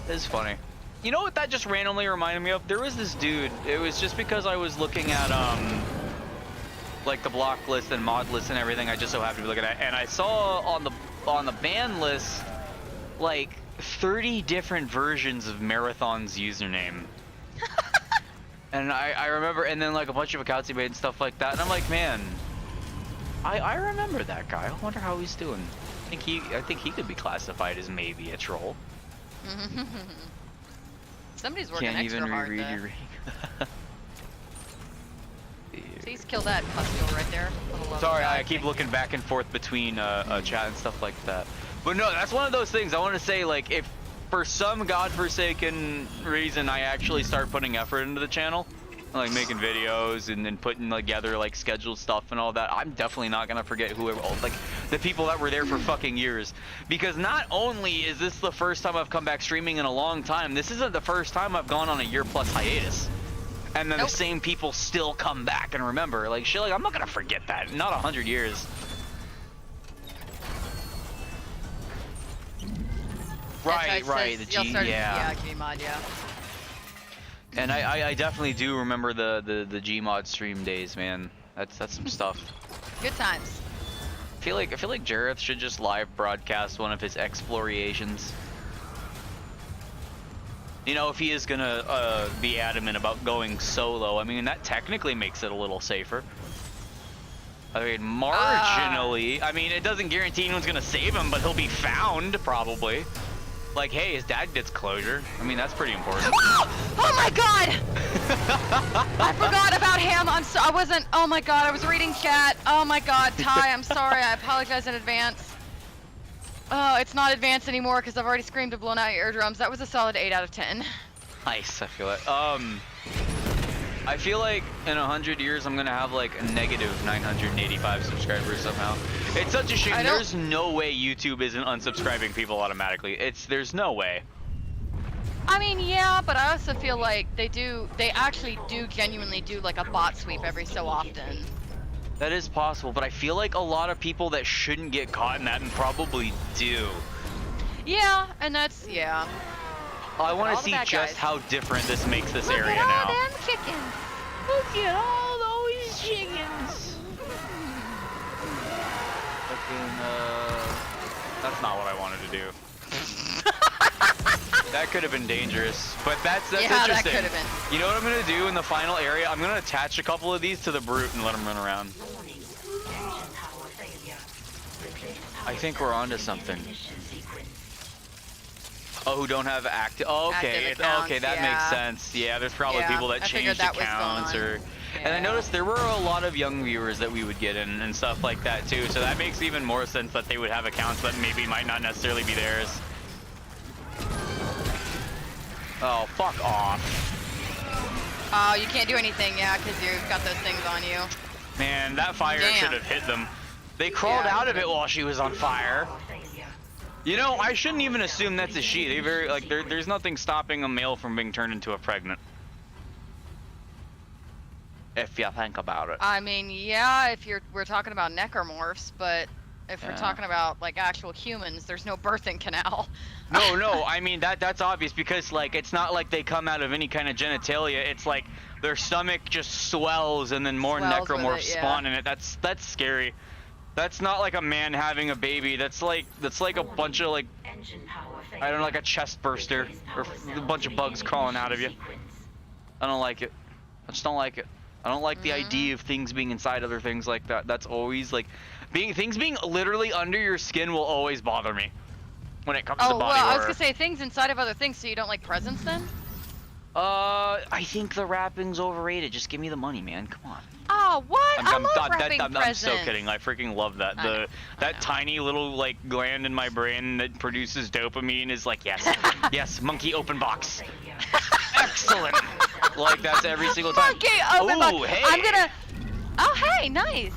It's funny. You know what that just randomly reminded me of? There was this dude. It was just because I was looking at like the block list and mod list and everything. I just so happened to be looking at, and I saw on the ban list like 30 different versions of Marathon's username. And I remember, and then like a bunch of accounts he made and stuff like that, and I'm like, man, I remember that guy. I wonder how he's doing. I think he could be classified as maybe a troll. Somebody's working Can't extra even hard reread there. your Please kill that pustule right there. Sorry, I keep looking back and forth between chat and stuff like that. But no, that's one of those things I want to say, like, if for some godforsaken reason I actually start putting effort into the channel, like making videos and then putting together like scheduled stuff and all that, I'm definitely not gonna forget whoever, like the people that were there for fucking years. Because not only is this the first time I've come back streaming in a long time, this isn't the first time I've gone on a year-plus hiatus. And then the same people still come back and remember. Like, shit, like, I'm not gonna forget that. Not 100 years. Right, the G, yeah. Gmod, yeah. And I definitely do remember the Gmod stream days, man. That's some stuff. Good times. I feel like Jareth should just live broadcast one of his explorations. You know, if he is gonna be adamant about going solo, I mean, that technically makes it a little safer. I mean, marginally. I mean, it doesn't guarantee anyone's gonna save him, but he'll be found, probably. Like, hey, his dad gets closure. I mean, that's pretty important. Oh my god! I forgot about him. I wasn't. Oh my god, I was reading chat. Oh my god, Ty, I'm sorry. I apologize in advance. Oh, it's not advanced anymore because I've already screamed and blown out your eardrums. That was a solid 8 out of 10. Nice, I feel it. I feel like in 100 years I'm gonna have like a negative 985 subscribers somehow. It's such a shame. There's no way YouTube isn't unsubscribing people automatically. There's no way. I mean, yeah, but I also feel like they actually do genuinely do like a bot sweep every so often. That is possible, but I feel like a lot of people that shouldn't get caught in that and probably do. Yeah, and that's, yeah. I want to see just guys. how different this makes this Look area at all now. them chickens. Look at all those chickens. Fucking, that's not what I wanted to do. That could have been dangerous, but that's Yeah, interesting. that could have been. You know what I'm gonna do in the final area? I'm gonna attach a couple of these to the brute and let them run around. I think we're onto something. Oh, who don't have active? Oh, okay, Active accounts, okay, that yeah. makes sense. Yeah, there's probably Yeah, people that I figured changed that was accounts going on. or. And I noticed there were a lot of young viewers that we would get in and stuff like that too. So that makes even more sense that they would have accounts that maybe might not necessarily be theirs. Oh, fuck off. Oh, you can't do anything, yeah, because you've got those things on you. Man, that fire Damn. should have hit them. They crawled Yeah, out of it while she was on fire. You know, I shouldn't even assume that's a she. They very like there's nothing stopping a male from being turned into a pregnant. If you think about it. I mean, yeah, if we're talking about necromorphs, but if we're Yeah. talking about like actual humans, there's no birthing canal. No, I mean that's obvious because like it's not like they come out of any kind of genitalia. It's like their stomach just swells and then more Swells with necromorphs it, yeah. spawn in it. That's scary. That's not like a man having a baby. That's like a bunch of like I don't know, like a chest burster or a bunch of bugs crawling out of you. I don't like it. I just don't like it. I don't like the idea of things being inside other things like that. That's always like things being literally under your skin will always bother me when it comes to Oh, body well, I was horror. gonna say things inside of other things, so you don't like presents then? I think the wrapping's overrated. Just give me the money, man. Come on. Oh, what? I love wrapping I'm presents. so kidding. I freaking love that. I know, That tiny little like gland in my brain that produces dopamine is like, yes, yes, monkey open box. Excellent. Like that's every single time. Monkey open box. Ooh, hey. I'm gonna. Oh, hey, nice.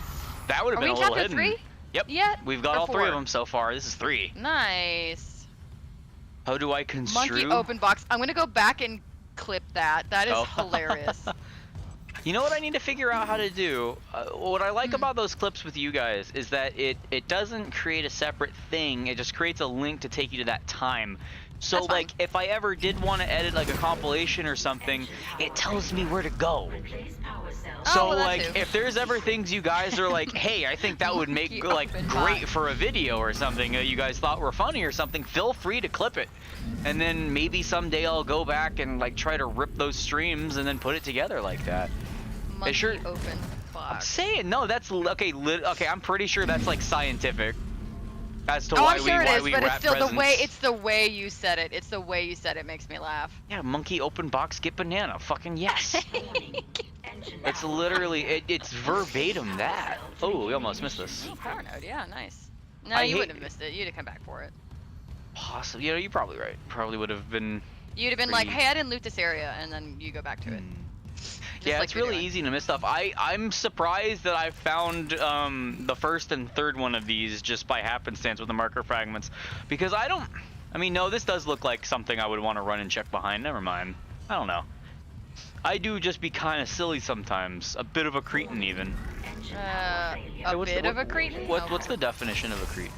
That would have Are been we a in little chapter hidden. 3? Yep. Yet? We've got Or all 3 of 4? them so far. This is 3. Nice. How do I construe? Monkey open box. I'm gonna go back and clip that. That is Oh. hilarious. You know what I need to figure out how to do? What I like about those clips with you guys is that it doesn't create a separate thing. It just creates a link to take you to that time. So That's fine. like if I ever did want to edit like a compilation or something, it tells me where to go. So well, that like too. if there's ever things you guys are like, hey, I think that would make Monkey like open great box. for a video or something you guys thought were funny or something, feel free to clip it. And then maybe someday I'll go back and like try to rip those streams and then put it together like that. Monkey sure- open I'm box. saying no. That's okay. Okay, I'm pretty sure that's like scientific as to Oh, why I'm sure it is, we but it's wrap still presents. the way. It's the way you said it. It's the way you said it makes me laugh. Yeah, monkey open box get banana. Fucking yes. It's literally it's verbatim that. Oh, we almost missed this. Oh, power node. Yeah, nice. No, I you hate- wouldn't have missed it. You'd have come back for it. Possibly. You know, you're probably right. Probably would have been. You'd have been like, Pretty- hey, I didn't loot this area, and then you go back to it. Yeah, like it's you're really doing. easy to miss stuff. I'm surprised that I found the first and third one of these just by happenstance with the marker fragments, because I mean, no, this does look like something I would want to run and check behind. Never mind. I don't know. I do just be kind of silly sometimes, a bit of a cretin even. A What's bit the- of a cretin? What's the definition of a cretin?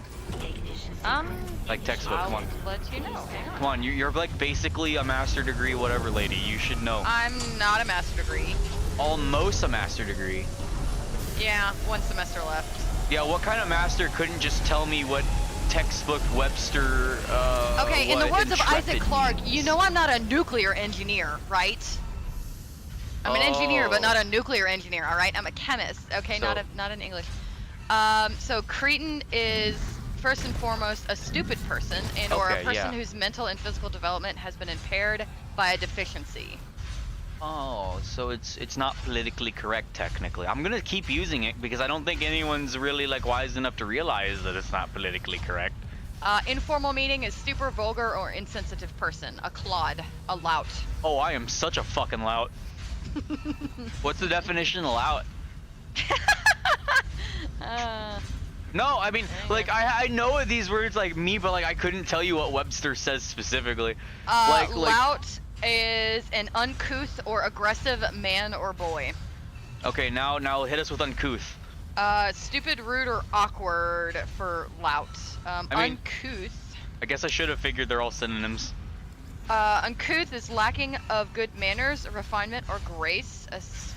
Like textbook, I'll come on. let you know. Hang on. Come on, you're like basically a master degree whatever lady. You should know. I'm not a master degree. Almost a master degree. Yeah, 1 semester left. Yeah, what kind of master couldn't just tell me what textbook Webster, Okay, in the what words of Isaac intrepid Clarke, means? you know I'm not a nuclear engineer, right? I'm an engineer, but not a nuclear engineer, all right? I'm a chemist, okay? So- Not an English. So cretin is first and foremost a stupid person and or a Okay, person yeah. whose mental and physical development has been impaired by a deficiency. Oh, so it's not politically correct technically. I'm gonna keep using it because I don't think anyone's really like wise enough to realize that it's not politically correct. Informal meaning is super vulgar or insensitive person. A clod. A lout. Oh, I am such a fucking lout. What's the definition of lout? No, I mean, like, I know these words like me, but like I couldn't tell you what Webster says specifically. Lout is an uncouth or aggressive man or boy. Okay, now hit us with uncouth. Stupid, rude, or awkward for lout. I mean, Uncouth. I guess I should have figured they're all synonyms. Uncouth is lacking of good manners, refinement, or grace.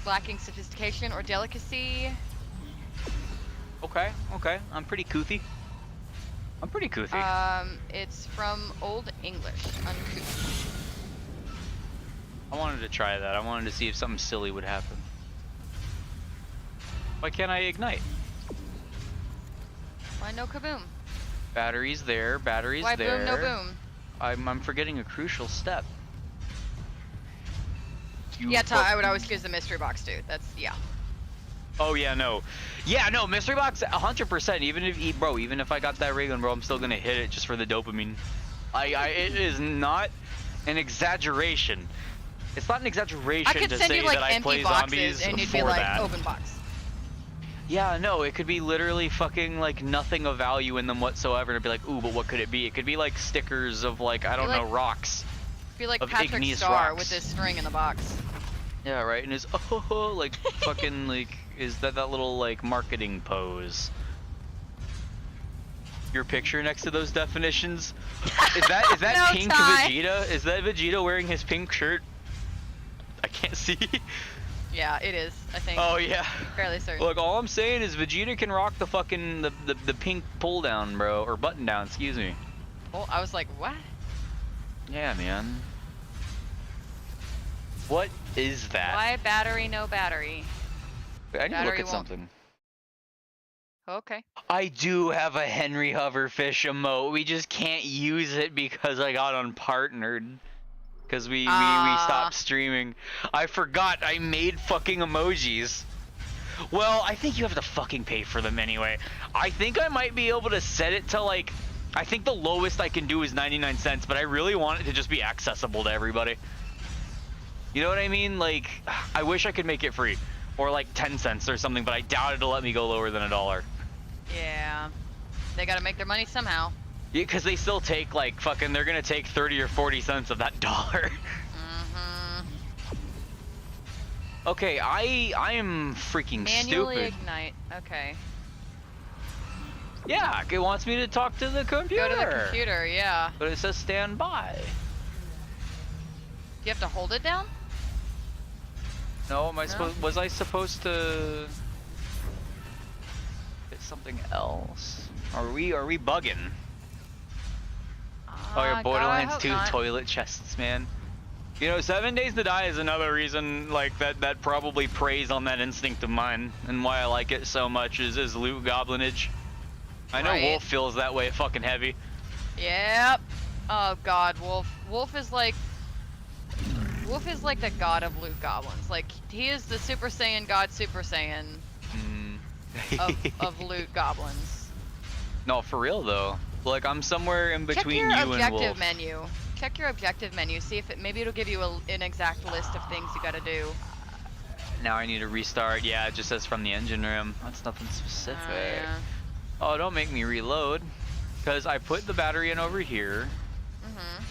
Lacking sophistication or delicacy. Okay. I'm pretty couthy. It's from Old English. Uncouth. I wanted to try that. I wanted to see if something silly would happen. Why can't I ignite? Why no kaboom? Batteries there. Batteries Why there. boom, no boom? I'm forgetting a crucial step. I would always choose the mystery box, dude. That's, yeah. Oh yeah, no. Yeah, no, mystery box 100%. Even if I got that ray gun, bro, I'm still gonna hit it just for the dopamine. It is not an exaggeration. It's not an exaggeration I could to send say you like that I empty play boxes zombies and you'd for be like, that. open box. Yeah, no, it could be literally fucking like nothing of value in them whatsoever, and it'd be like, ooh, but what could it be? It could be like stickers of like, I don't know, rocks. Be like of Patrick igneous Star rocks. with his string in the box. Yeah, right, and his like fucking like is that little like marketing pose. Your picture next to those definitions? Is that No pink tie. Vegeta? Is that Vegeta wearing his pink shirt? I can't see. Yeah, it is, I think. Oh yeah. Fairly certain. Look, all I'm saying is Vegeta can rock the fucking the pink pull down, bro, or button down, excuse me. Well, I was like, what? Yeah, man. What is that? Why battery, no battery? Wait, I need to look battery at won't- something. Okay. I do have a Henry Hoverfish emote. We just can't use it because I got unpartnered. Because we stopped streaming. I forgot I made fucking emojis. Well, I think you have to fucking pay for them anyway. I think I might be able to set it to like, I think the lowest I can do is 99 cents, but I really want it to just be accessible to everybody. You know what I mean? Like, I wish I could make it free. Or like 10 cents or something, but I doubt it'll let me go lower than $1. Yeah. They gotta make their money somehow. Yeah, because they still take like fucking, they're gonna take 30 or 40 cents of that dollar. Mm-hmm. Okay, I am freaking Manually stupid. ignite. Okay. Yeah, it wants me to talk to the computer. Go to the computer, yeah. But it says stand by. Do you have to hold it down? No, was I supposed to hit something else? Are we bugging? Oh, God, your I Borderlands hope 2 not. toilet chests, man. You know, 7 Days to Die is another reason, like, that probably preys on that instinct of mine, and why I like it so much is loot goblinage. I know Right. Wolf feels that way fucking heavy. Yep. Oh God, Wolf. Wolf is like the god of loot goblins. Like, he is the Super Saiyan god Super Saiyan of loot goblins. No, for real though. Like, I'm somewhere in between you Check and your objective Wolf. menu. Check your objective menu. See if maybe it'll give you an exact list of things you gotta do. Now I need to restart. Yeah, it just says from the engine room. That's nothing specific. Yeah. Oh, don't make me reload. Because I put the battery in over here. Mhm.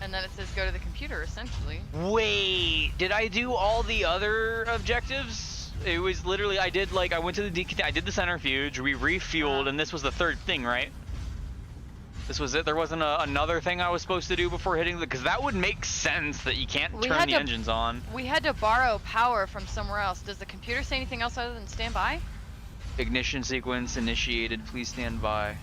And then it says go to the computer, essentially. Wait, did I do all the other objectives? It was literally, I went to the I did the centrifuge, we refueled, and this was the third thing, right? This was it? There wasn't another thing I was supposed to do before hitting the, because that would make sense that you can't turn the engines on. We had to borrow power from somewhere else. Does the computer say anything else other than stand by? Ignition sequence initiated, please stand by.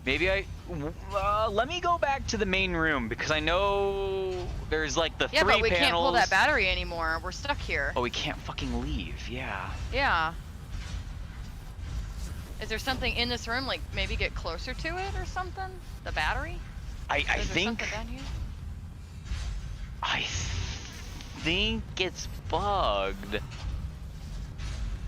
Maybe let me go back to the main room, because I know there's like the 3 panels. Yeah, but we can't pull that battery anymore. We're stuck here. Oh, we can't fucking leave, yeah. Yeah. Is there something in this room, like maybe get closer to it or something? The battery? I Is there think something down here? I think it's bugged.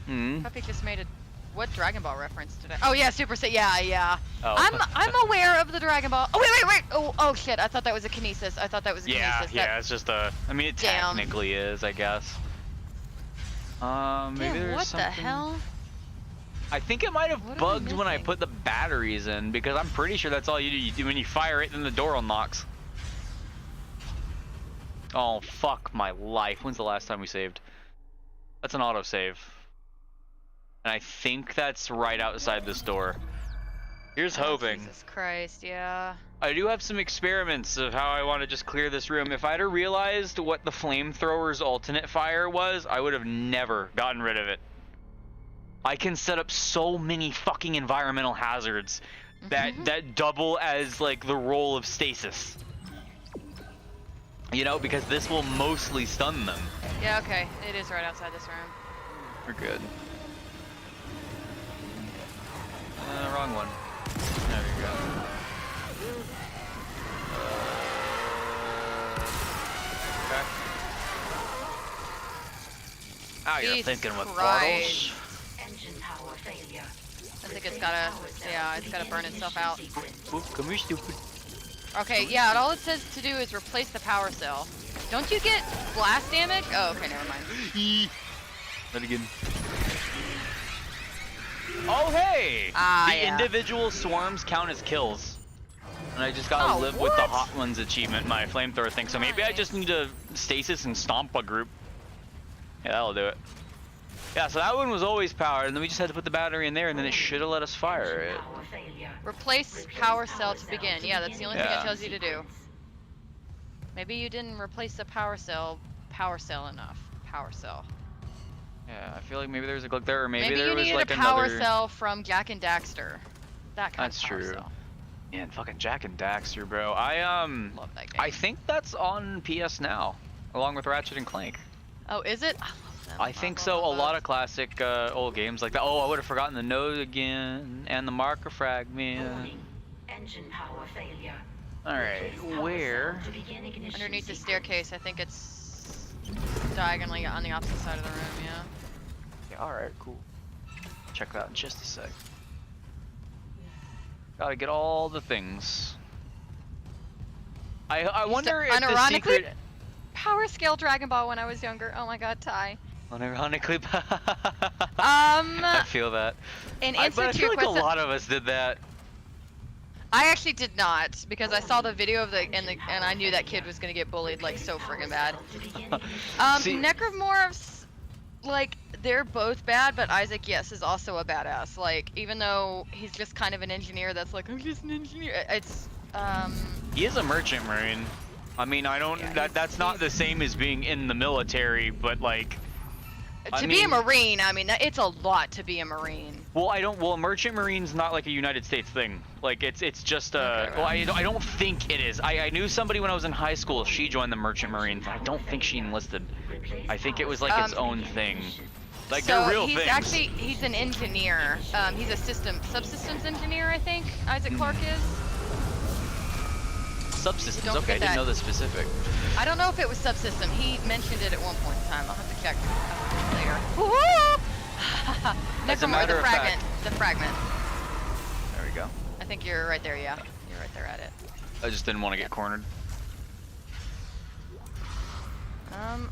Hmm. Puppy just made a What Dragon Ball reference did I? Oh yeah, Super Saiyan. Yeah. Oh. I'm aware of the Dragon Ball. Oh wait. Oh shit. I thought that was a kinesis. Yeah, it's just a. I mean, it Damn. technically is, I guess. Maybe Damn, there's what something. the hell? I think it might have What am I bugged when I missing? put the batteries in, because I'm pretty sure that's all you do. You do when you fire it, then the door unlocks. Oh fuck my life! When's the last time we saved? That's an autosave. And I think that's right outside this door. Here's hoping. Jesus Christ, yeah. I do have some experiments of how I want to just clear this room. If I'd have realized what the flamethrower's alternate fire was, I would have never gotten rid of it. I can set up so many fucking environmental hazards that double as like the role of stasis. You know, because this will mostly stun them. Yeah, okay. It is right outside this room. We're good. Wrong one. There we go. Okay. Oh, you're Jesus thinking with Christ. portals. Engine power failure. I think it's gotta burn itself out. Oop, come here, stupid. Okay, yeah, and all it says to do is replace the power cell. Don't you get blast damage? Oh, okay, never mind. Let it again. Oh, hey! The individual swarms count as kills. And I just gotta live with the Hot Ones achievement, my flamethrower thing. So maybe I just need to stasis and stomp a group. Yeah, that'll do it. Yeah, so that one was always powered, and then we just had to put the battery in there, and then it should have let us fire it. Replace power cell to begin. Yeah, that's the only thing it tells you to do. Maybe you didn't replace the power cell enough. Power cell. Yeah, I feel like maybe there's a glitch there, or maybe you there was needed like a power another... cell from Jack and Daxter. That kind That's of power true. cell. Man, fucking Jack and Daxter, bro. Love that game. I think that's on PS Now, along with Ratchet and Clank. Oh, is it? I love them. I think so. A lot of classic old games like that. Oh, I would have forgotten the node again and the marker fragment. Engine power failure. All right, where? Underneath the staircase. I think it's diagonally on the opposite side of the room. Yeah. Yeah, all right, cool. Check that out in just a sec. Gotta get all the things. I wonder if the unironically secret. power scale Dragon Ball when I was younger. Oh my god, Ty. Unironically. I feel that. In But answer I to feel your like a question, lot of us did that. I actually did not because I saw the video of and I knew that kid was gonna get bullied like so freaking bad. See- Necromorphs, like they're both bad, but Isaac, yes, is also a badass. Like even though he's just kind of an engineer, that's like I'm just an engineer. It's He is a merchant marine. I mean, I don't. That's not the same as being in the military, but like. to be a marine. I mean, it's a lot to be a marine. Well, I don't. Well, merchant marine's not like a United States thing. Like it's just a. Okay, well, I don't think it is. I knew somebody when I was in high school. She joined the merchant marines. I don't think she enlisted. I think it was like its own thing. Like so they're real he's things. he's an engineer. He's a subsystems engineer, I think. Isaac Clarke is. Subsystems. Don't Okay, I forget didn't that. know the specific. I don't know if it was subsystem. He mentioned it at one point in time. I'll have to check later. Woohoo! As a Necromorph, matter the of fragment. fact- The fragment. There we go. I think you're right there. Yeah, you're right there at it. I just didn't want to get cornered.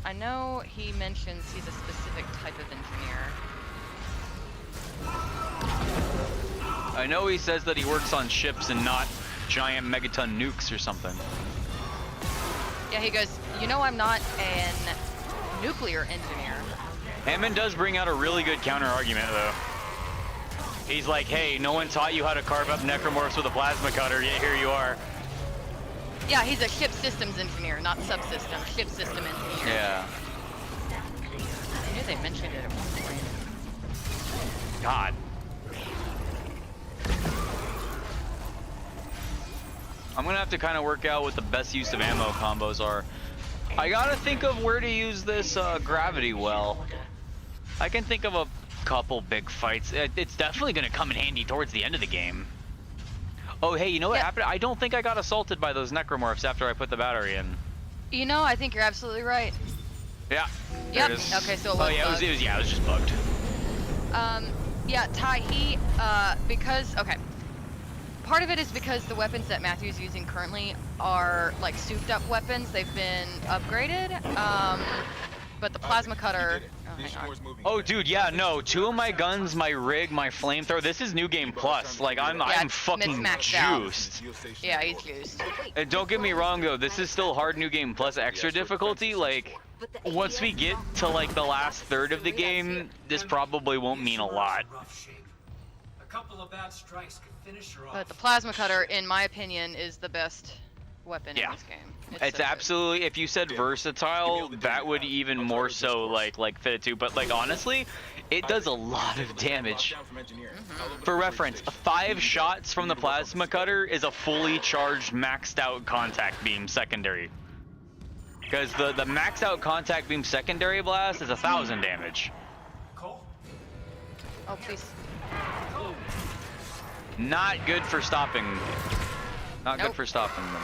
I know he mentions he's a specific type of engineer. I know he says that he works on ships and not giant megaton nukes or something. Yeah, he goes, you know I'm not an nuclear engineer. Hammond does bring out a really good counter argument though. He's like, hey, no one taught you how to carve up necromorphs with a plasma cutter, yet here you are. Yeah, he's a ship systems engineer, not subsystem. Ship system engineer. Yeah. I knew they mentioned it at one point. God. I'm gonna have to kind of work out what the best use of ammo combos are. I gotta think of where to use this gravity well. I can think of a couple big fights. It's definitely gonna come in handy towards the end of the game. Oh, hey, you know what happened? I don't think I got assaulted by those necromorphs after I put the battery in. You know, I think you're absolutely right. Yeah. Yep. There it is. Okay, so it was oh yeah, bugged. it was just bugged. Yeah, Tahi, because, okay. Part of it is because the weapons that Matthew's using currently are, like, souped-up weapons. They've been upgraded, but the plasma cutter... Oh, hang on. Oh, dude, yeah, no. 2 of my guns, my rig, my flamethrower. This is New Game Plus. Like, I'm fucking juiced. Yeah, he's juiced. And don't get me wrong, though. This is still hard New Game Plus extra difficulty. Like, once we get to, like, the last third of the game, this probably won't mean a lot. A couple of bad strikes could finish her off. But the plasma cutter, in my opinion, is the best weapon in this game. It's so absolutely, if you said versatile, that would even more so like fit it too. But like honestly, it does a lot of damage. For reference, 5 shots from the plasma cutter is a fully charged, maxed out contact beam secondary. Because the maxed out contact beam secondary blast is 1,000 damage. Oh, please. Not good for stopping. Not good for stopping them.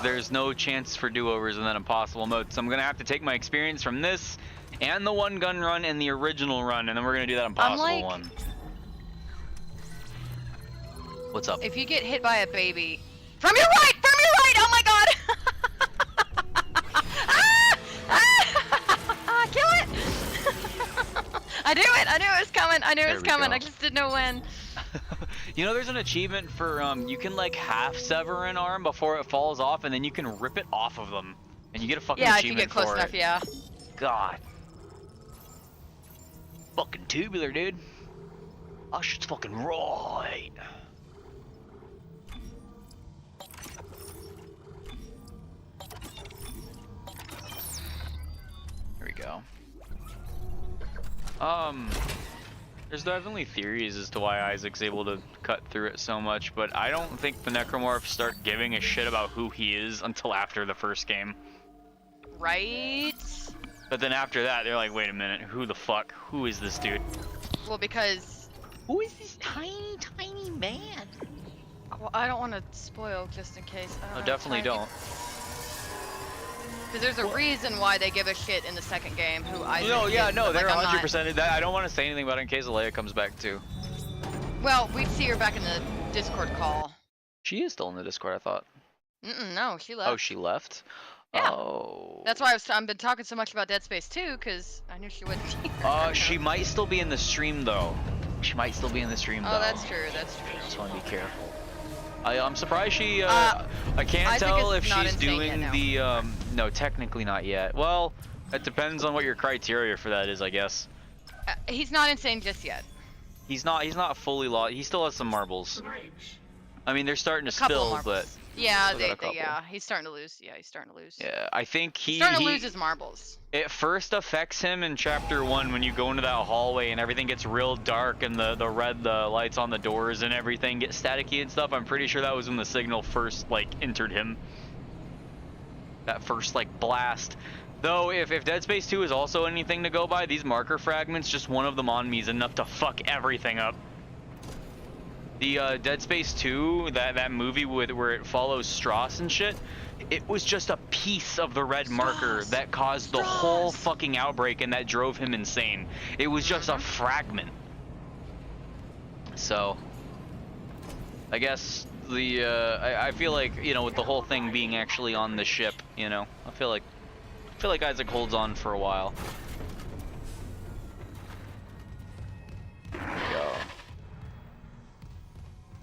There's no chance for do-overs in that impossible mode, so I'm gonna have to take my experience from this and the one gun run and the original run, and then we're gonna do that impossible one. What's up? If you get hit by a baby, from your right, oh my god! Kill it! I knew it was coming. I just didn't know when. You know, there's an achievement for you can like half sever an arm before it falls off, and then you can rip it off of them, and you get a fucking achievement for it. Yeah, if you get close enough, yeah. God. Fucking tubular, dude. Oh, shit's fucking right. Here we go. There's definitely theories as to why Isaac's able to cut through it so much, but I don't think the necromorphs start giving a shit about who he is until after the first game. Right? But then after that, they're like, wait a minute, who the fuck? Who is this dude? Well, because... Who is this tiny, tiny man? Well, I don't want to spoil just in case. No, definitely don't. Because there's a reason why they give a shit in the second game who Isaac No, yeah, is, no, but, they're like, 100%. I don't want to say anything about it in case Leia comes back too. Well, we'd see her back in the Discord call. She is still in the Discord, I thought. No, she left. Oh, she left? Yeah. Oh. That's why I've been talking so much about Dead Space 2, because I knew she wouldn't be here. She might still be in the stream, though. She might still be in the stream, though. Oh, that's true, that's true. Just want to be careful. I'm surprised she, I can't tell if she's doing the, no, technically not yet. Well, it depends on what your criteria for that is, I guess. He's not insane just yet. He's not fully lost. He still has some marbles. I mean, they're starting to spill, but... Yeah, he's starting to lose. Yeah, he's starting to lose. Yeah, I think he's starting to lose his marbles. It first affects him in chapter 1 when you go into that hallway and everything gets real dark and the lights on the doors and everything get staticky and stuff. I'm pretty sure that was when the signal first like entered him. That first like blast. Though if Dead Space 2 is also anything to go by, these marker fragments, just one of them on me is enough to fuck everything up. The Dead Space 2, that movie where it follows Strauss and shit, it was just a piece of the red marker that caused the whole fucking outbreak and that drove him insane. It was just a fragment. So, I guess I feel like, you know, with the whole thing being actually on the ship, you know, I feel like Isaac holds on for a while.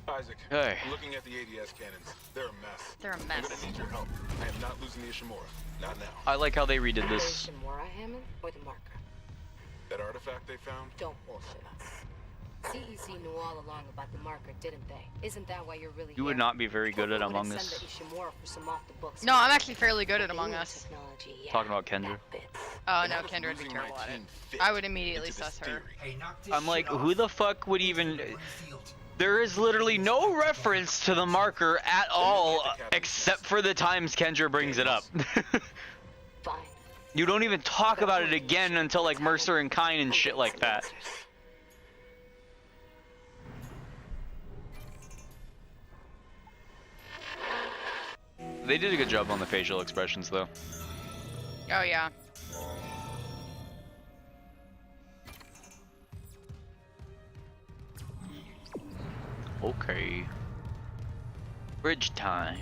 Isaac, hey. Looking at the ADS cannons, they're a mess. They're a mess. I'm gonna need your help. I am not losing the Ishimura. Not now. I like how they redid this. The Ishimura, Hammond, or the marker? That artifact they found? Don't bullshit us. CEC knew all along about the marker, didn't they? Isn't that why you're really You would not be very good at Among Us. No, I'm actually fairly good at Among Us. Talking about Kendra. Oh no, Kendra would be terrible at it. I would immediately suss her. I'm like, who the fuck would even... There is literally no reference to the marker at all, except for the times Kendra brings it up. You don't even talk about it again until like Mercer and Kine and shit like that. They did a good job on the facial expressions, though. Oh yeah. Okay. Bridge time.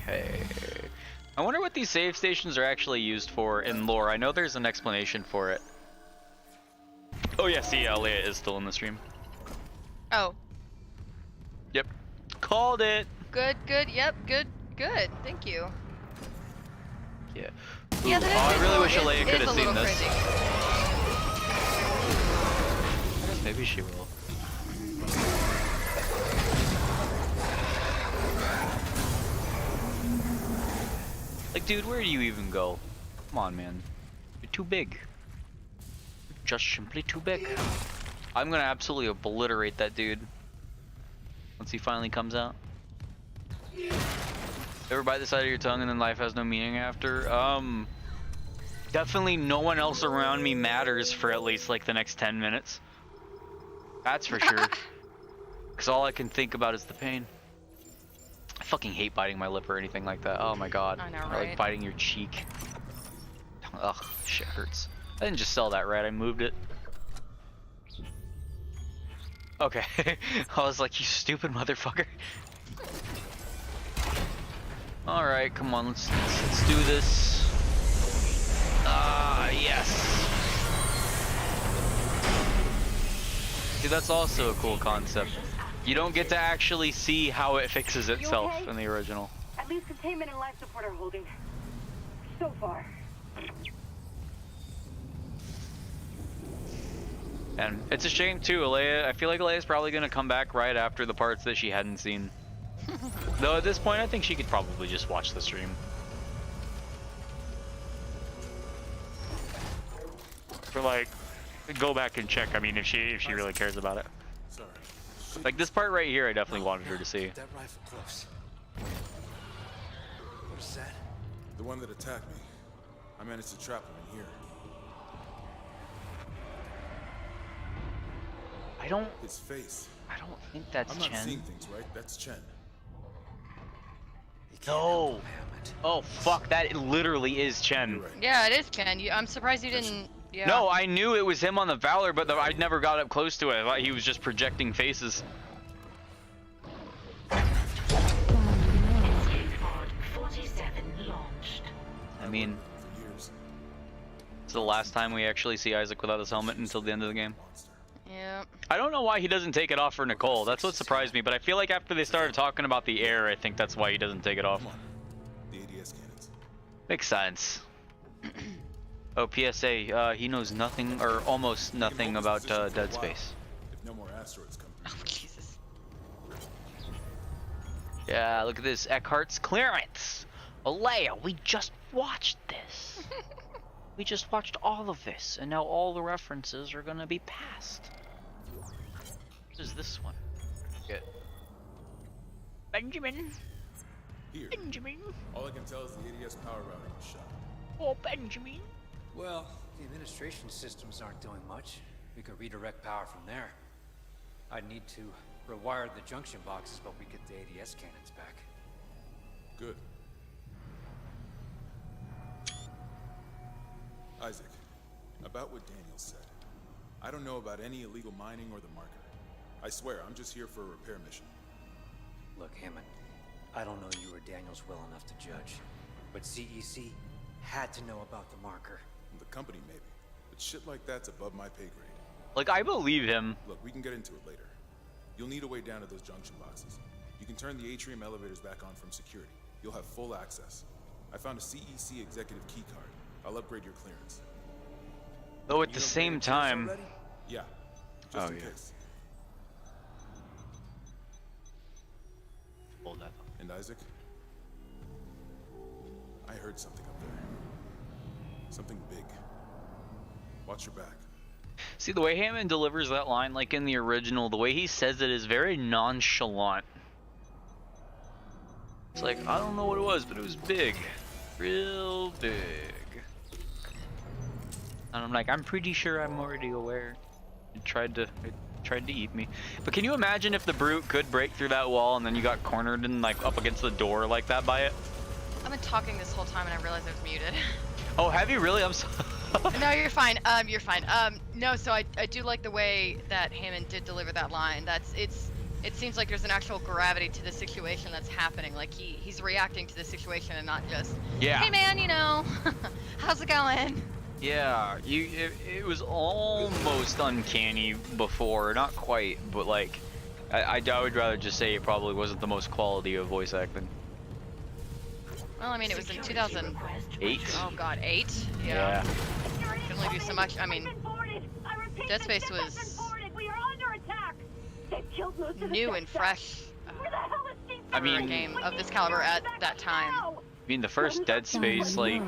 Okay. I wonder what these save stations are actually used for in lore. I know there's an explanation for it. Oh yeah, see, Leia is still in the stream. Oh, Yep. Called it! good, good, yep, good, good. Thank you. Yeah. Yeah, Ooh, I really wish is- Leia is could a have seen little this. crazy. I guess maybe she will. Like, dude, where do you even go? Come on, man. You're too big. You're just simply too big. I'm gonna absolutely obliterate that dude. Once he finally comes out. Ever bite the side of your tongue and then life has no meaning after? Definitely no one else around me matters for at least like the next 10 minutes. That's for sure. Because all I can think about is the pain. I fucking hate biting my lip or anything like that. Oh my god. I know, Or right? like biting your cheek. Ugh, shit hurts. I didn't just sell that right, I moved it. Okay. I was like, you stupid motherfucker. Alright, come on, let's do this. Ah, yes. See, that's also a cool concept. You don't get to actually see how it fixes itself okay? in the original. At least containment and life support are holding. So far. And it's a shame too, Leia. I feel like Leia's probably gonna come back right after the parts that she hadn't seen. Though at this point, I think she could probably just watch the stream. Or like, go back and check. I mean, if she really cares about it. Sorry. Like this part right here, I definitely wanted her to see. That rifle close. What is that? The one that attacked me. I managed to trap him in here. I don't His face. think that's I'm not Chen. seeing things, right? That's Chen. You can't help No. him, Hammond. Oh fuck, that literally is Chen. You're right. Yeah, it is Ken. I'm surprised you didn't. Yeah. No, I knew it was him on the Valor, but I never got up close to it. I thought he was just projecting faces. Battery low. 47 launched. I mean, For years. it's the last time we actually see Isaac without his helmet until the end of the game. Monster. Yeah. I don't know why he doesn't take it off for Nicole. That's what surprised me, but I feel like after they started talking about the air, I think that's why he doesn't take it off. Come on. The ADS cannons. Makes sense. Oh, PSA, he knows nothing, or almost nothing about Dead Space. If no more asteroids come through. Oh Jesus. Yeah, look at this, Eckhart's clearance! Leia, we just watched this. We just watched all of this, and now all the references are gonna be passed. What is this one? Good. Benjamin! Here. Benjamin! All I can tell is the ADS power routing was shot. Oh, Benjamin! Well, the administration systems aren't doing much. We could redirect power from there. I'd need to rewire the junction boxes, but we get the ADS cannons back. Good. Isaac, about what Daniel said. I don't know about any illegal mining or the marker. I swear, I'm just here for a repair mission. Look, Hammond, I don't know you or Daniels well enough to judge, but CEC had to know about the marker. The company, maybe. But shit like that's above my pay grade. Like, I believe him. Look, we can get into it later. You'll need a way down to those junction boxes. You can turn the atrium elevators back on from security. You'll have full access. I found a CEC executive key card. I'll upgrade your clearance. Though at the same time... Yeah, just Oh, in yeah. case. Hold that. And Isaac? I heard something up there. Something big. Watch your back. See, the way Hammond delivers that line, like in the original, the way he says it is very nonchalant. It's like, I don't know what it was, but it was big. Real big. And I'm like, I'm pretty sure I'm already aware. It tried to eat me. But can you imagine if the brute could break through that wall and then you got cornered and like up against the door like that by it? I've been talking this whole time and I realized I was muted. Oh, have you really? I'm so No, you're fine. You're fine. No, so I do like the way that Hammond did deliver that line. It seems like there's an actual gravity to the situation that's happening. Like he's reacting to the situation and not just, Yeah. hey man, you know, how's it going? Yeah, it was almost uncanny before, not quite, but like, I would rather just say it probably wasn't the most quality of voice acting. Well, I mean, it was in 2008. Oh god, 8? Yeah. Can only do so much. I mean, Dead Space was new and fresh. I mean, for a game of this caliber at that time. I mean, the first Dead Space, like,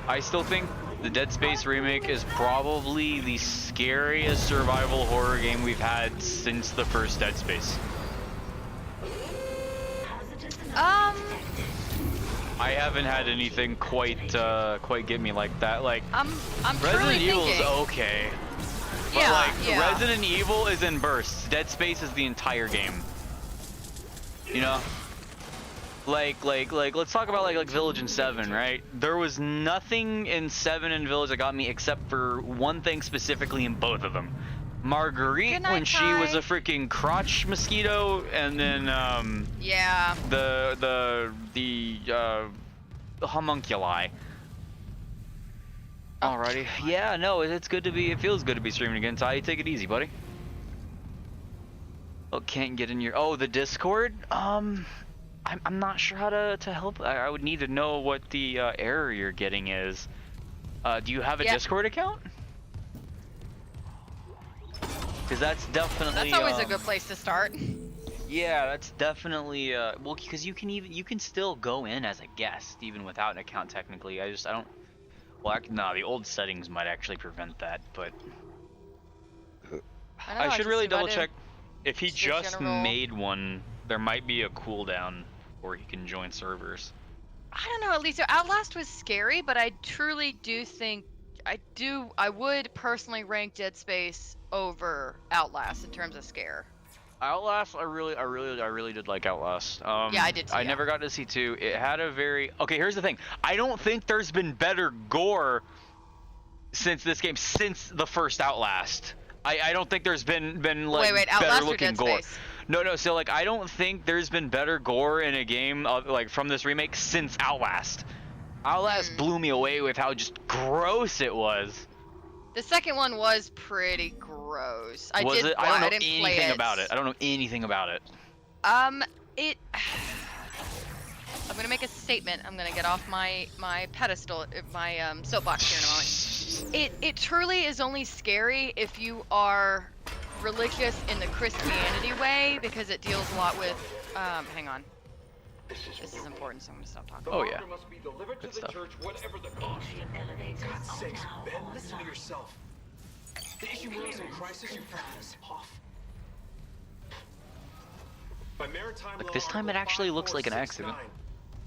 I still think the Dead Space remake is probably the scariest survival horror game we've had since the first Dead Space. I haven't had anything quite get me like that. Like, I'm Resident Evil is thinking. okay, but Yeah, like yeah. Resident Evil is in bursts. Dead Space is the entire game. You know, like let's talk about like Village and 7, right? There was nothing in 7 and Village that got me except for one thing specifically in both of them. Marguerite, Good night, when she was Ty. a freaking crotch mosquito, and then Yeah. the homunculi. Alrighty. Yeah, no, it's good to be. It feels good to be streaming again. Ty, take it easy, buddy. Oh, can't get in your. Oh, the Discord. I'm not sure how to help. I would need to know what the error you're getting is. Do you have a Discord account? Because that's definitely. That's always a good place to start. Yeah, that's definitely well, because you can still go in as a guest even without an account technically. I don't. Well, no, the old settings might actually prevent that, but I should really double check. If he just made one, there might be a cooldown where he can join servers. I don't know, at least Outlast was scary, but I truly do think I would personally rank Dead Space over Outlast in terms of scare. Outlast, I really did like Outlast. Yeah, I did too. I never got to see 2. It had a very okay. Here's the thing. I don't think there's been better gore since this game, since the first Outlast. I don't think there's been like wait, better Outlast or looking Dead gore. Space? No. So like, I don't think there's been better gore in a game like from this remake since Outlast. Outlast blew me away with how just gross it was. The second one was pretty gross. I don't know didn't play anything it. about it. I don't know anything about it. I'm gonna make a statement. I'm gonna get off my pedestal, my soapbox here in a moment. It truly is only scary if you are religious in the Christianity way, because it deals a lot with hang on. This is important, so I'm gonna stop talking. Oh yeah. Must be delivered Good to the stuff. church, whatever the cost. God's sakes, Ben, listen to yourself. The issue is in crisis, you fast off. By maritime Look, law, this time it Article actually looks like an 5469, accident.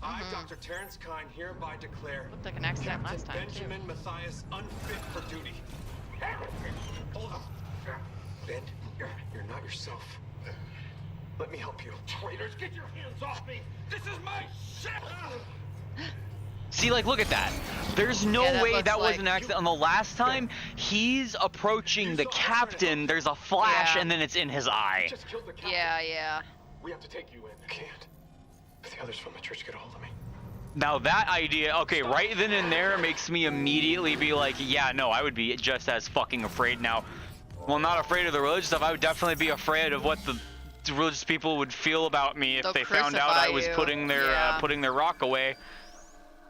I, Dr. Terrence Kine, hereby declare Looked like an accident Captain last time, too. Benjamin Matthias unfit for duty. Hold up. Ben, you're not yourself. Let me help you. Traitors, get your hands off me! This is my ship! See, like, look at that. There's no Yeah, that way looks that was like- an accident. On the last time, he's approaching the captain, there's a flash, Yeah. and then it's in his eye. Just killed the captain. Yeah. We have to take you in. I can't. If the others from the church get a hold of me. Now that idea, okay, right then and there makes me immediately be like, yeah, no, I would be just as fucking afraid now. Well, not afraid of the religious stuff. I would definitely be afraid of what the religious people would feel about me if They'll they found out I was crucify you. putting their rock away.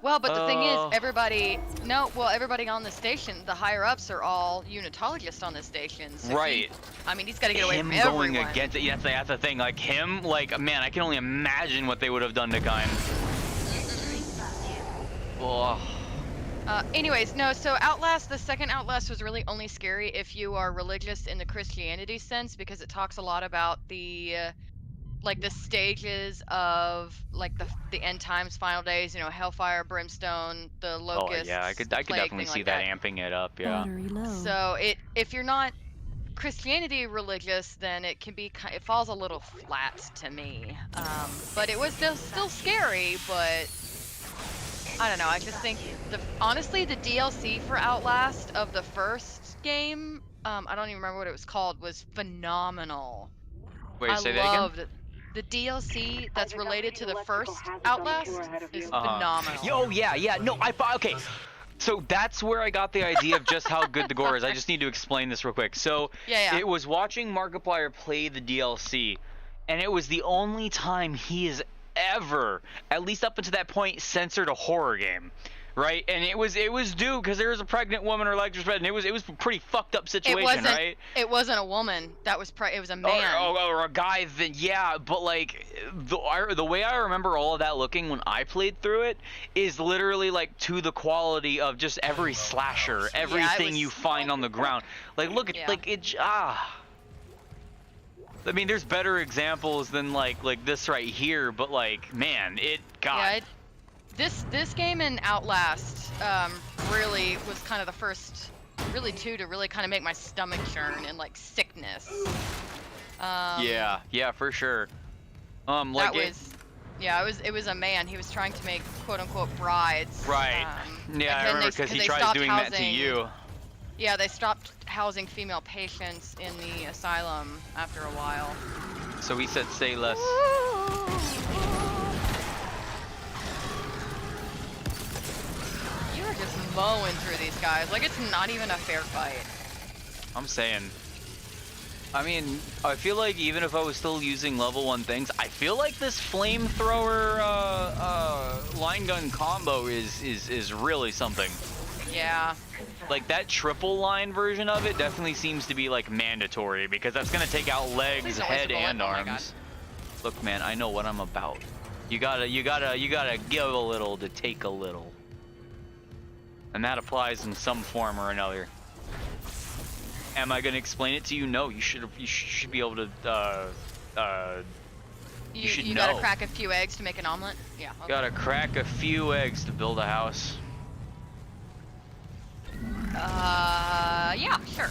Well, but the thing is, everybody on the station, the higher ups are all unitologists on the station. So Right. he's got to get away Him from everyone. going against it, yeah, that's the thing. Like him, like man, I can only imagine what they would have done to Kine. Oh. Anyways, no, so Outlast, the second Outlast was really only scary if you are religious in the Christianity sense, because it talks a lot about the stages of like the end times, final days, you know, hellfire, brimstone, the locusts. Oh yeah, I could plague, definitely thing see like that amping it up. Yeah. Battery low. So if you're not Christianity religious, then it falls a little flat to me. But it was still scary, but I don't know. I just think honestly the DLC for Outlast of the first game, I don't even remember what it was called, was phenomenal. Wait, I say that again? loved it. The DLC that's Isaac, I'm related reading to the electrical first hazards on the Outlast floor ahead of is you. phenomenal. Yo, yeah. No, okay. So that's where I got the idea of just how good the gore is. I just need to explain this real quick. So Yeah. it was watching Markiplier play the DLC, and it was the only time he has ever, at least up until that point, censored a horror game. Right, and it was due because there was a pregnant woman, her legs were spread, and it was a pretty fucked up situation, right? It wasn't a woman. That was it was a man. Or a guy. Then yeah, but like the way I remember all of that looking when I played through it is literally like to the quality of just every slasher, everything you find on the ground. Like look at like it. I mean, there's better examples than like this right here, but like man, God. Yeah, this game in Outlast really was kind of the first, really to really kind of make my stomach churn and like sickness. Yeah, for sure. Like it was a man. He was trying to make quote unquote brides. Right. Yeah, I remember because he tried doing that to you. Yeah, they stopped housing female patients in the asylum after a while. So he said, "Say less." You're just mowing through these guys. Like, it's not even a fair fight. I'm saying. I mean, I feel like even if I was still using level 1 things, I feel like this flamethrower line gun combo is really something. Yeah. Like that triple line version of it definitely seems to be like mandatory because that's gonna take out legs, head, and arms. Look, man, I know what I'm about. You gotta give a little to take a little. And that applies in some form or another. Am I gonna explain it to you? No, you should be able to. You should know. You gotta crack a few eggs to make an omelet. Yeah. Okay. Gotta crack a few eggs to build a house. Yeah, sure.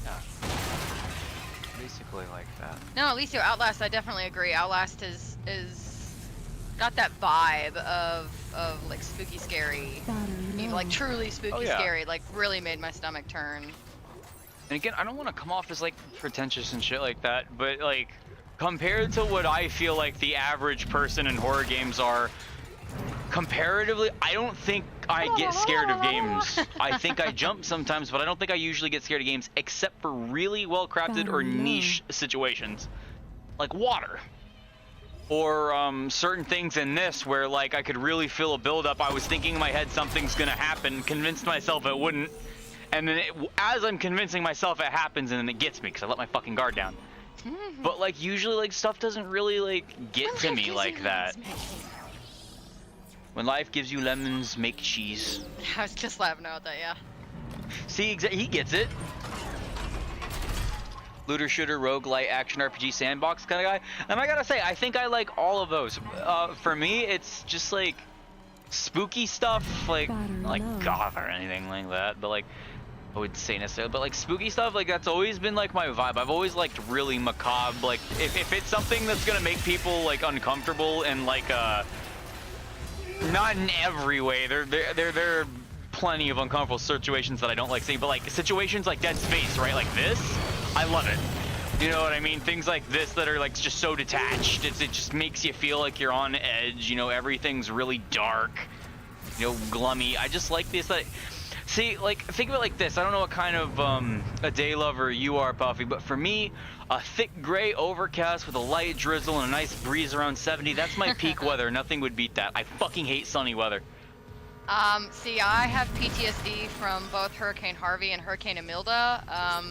Yeah. Basically like that. No, at least Outlast, I definitely agree. Outlast is got that vibe of like spooky scary, like truly spooky scary, like really made my stomach turn. And again, I don't want to come off as like pretentious and shit like that, but like compared to what I feel like the average person in horror games are, comparatively, I don't think I get scared of games. I think I jump sometimes, but I don't think I usually get scared of games except for really well crafted or niche situations, like water. Or certain things in this where like I could really feel a build-up. I was thinking in my head something's gonna happen, convinced myself it wouldn't, and then as I'm convincing myself it happens, and then it gets me because I let my fucking guard down. But like usually like stuff doesn't really like get to me like that. When life gives you lemons, make cheese. I was just laughing about that, yeah. See, he gets it. Looter shooter, roguelite, action RPG, sandbox kind of guy. And I gotta say, I think I like all of those. For me, it's just like spooky stuff, like goth or anything like that. But like, I wouldn't say necessarily, but like spooky stuff, like that's always been like my vibe. I've always liked really macabre. Like if it's something that's gonna make people like uncomfortable and like not in every way. There are plenty of uncomfortable situations that I don't like seeing, but like situations like Dead Space, right? Like this, I love it. You know what I mean? Things like this that are like just so detached. It just makes you feel like you're on edge. You know, everything's really dark. You know, gloomy. I just like this. See, like think of it like this. I don't know what kind of a day lover you are, Puffy, but for me, a thick gray overcast with a light drizzle and a nice breeze around 70, that's my peak weather. Nothing would beat that. I fucking hate sunny weather. See, I have PTSD from both Hurricane Harvey and Hurricane Imelda,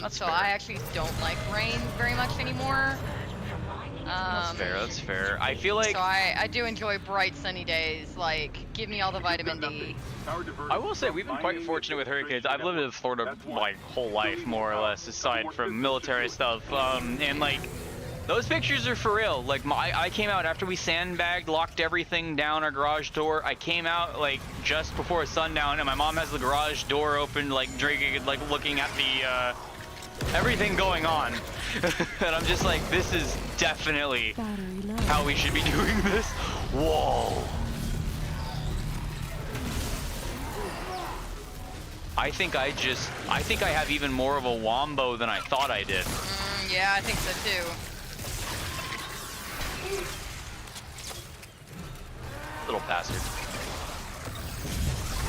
so fair. I actually don't like rain very much anymore. That's fair. I feel like... So I do enjoy bright sunny days, like, give me all the vitamin D. I will say, we've been quite fortunate with hurricanes. I've lived in Florida my whole life, more or less, aside from military stuff, and like, those pictures are for real. Like, I came out after we sandbagged, locked everything down our garage door. I came out, like, just before sundown, and my mom has the garage door open, like, drinking, like, looking at the, everything going on. And I'm just like, this is definitely how we should be doing this. Whoa. I think I have even more of a wombo than I thought I did. Yeah, I think so too. Little bastard.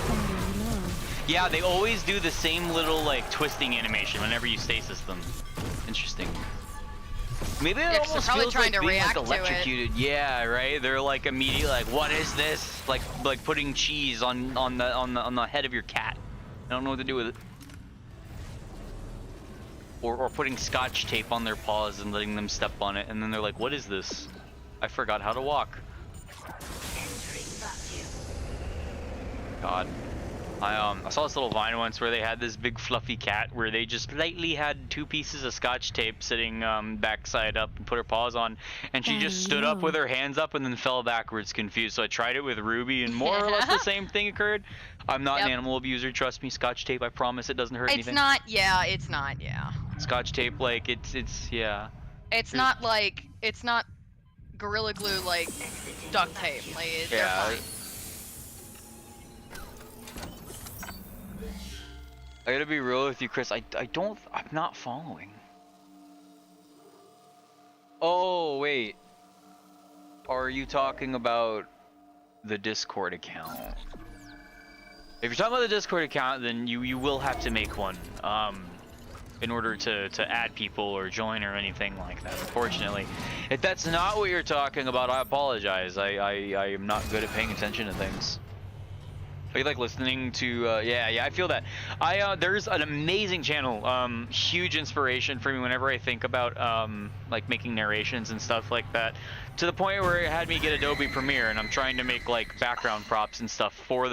Battery low. Yeah, they always do the same little like twisting animation whenever you stasis them. Interesting. Maybe it Yeah, 'cause they're almost probably feels trying like to being like react to it. electrocuted. Yeah, right. They're like immediately like, what is this? Like putting cheese on the head of your cat. I don't know what to do with it. Or putting scotch tape on their paws and letting them step on it, and then they're like, what is this? I forgot how to walk. God. I saw this little Vine once where they had this big fluffy cat where they just lightly had 2 pieces of scotch tape sitting backside up and put her paws on, and she just stood up with her hands up and then fell backwards confused. So I tried it with Ruby and more or less the same thing occurred. I'm not an animal abuser, trust me. Scotch tape, I promise it doesn't hurt anything. It's not, Scotch tape, like it's yeah. It's not like, it's not Gorilla Glue like duct tape. Like, they're fine. I gotta be real with you, Chris. I'm not following. Oh, wait. Are you talking about the Discord account? If you're talking about the Discord account, then you will have to make one, in order to add people or join or anything like that, unfortunately. If that's not what you're talking about, I apologize. I am not good at paying attention to things. Are you like listening to, yeah, I feel that. There's an amazing channel, huge inspiration for me whenever I think about, like making narrations and stuff like that. To the point where it had me get Adobe Premiere and I'm trying to make like background props and stuff for the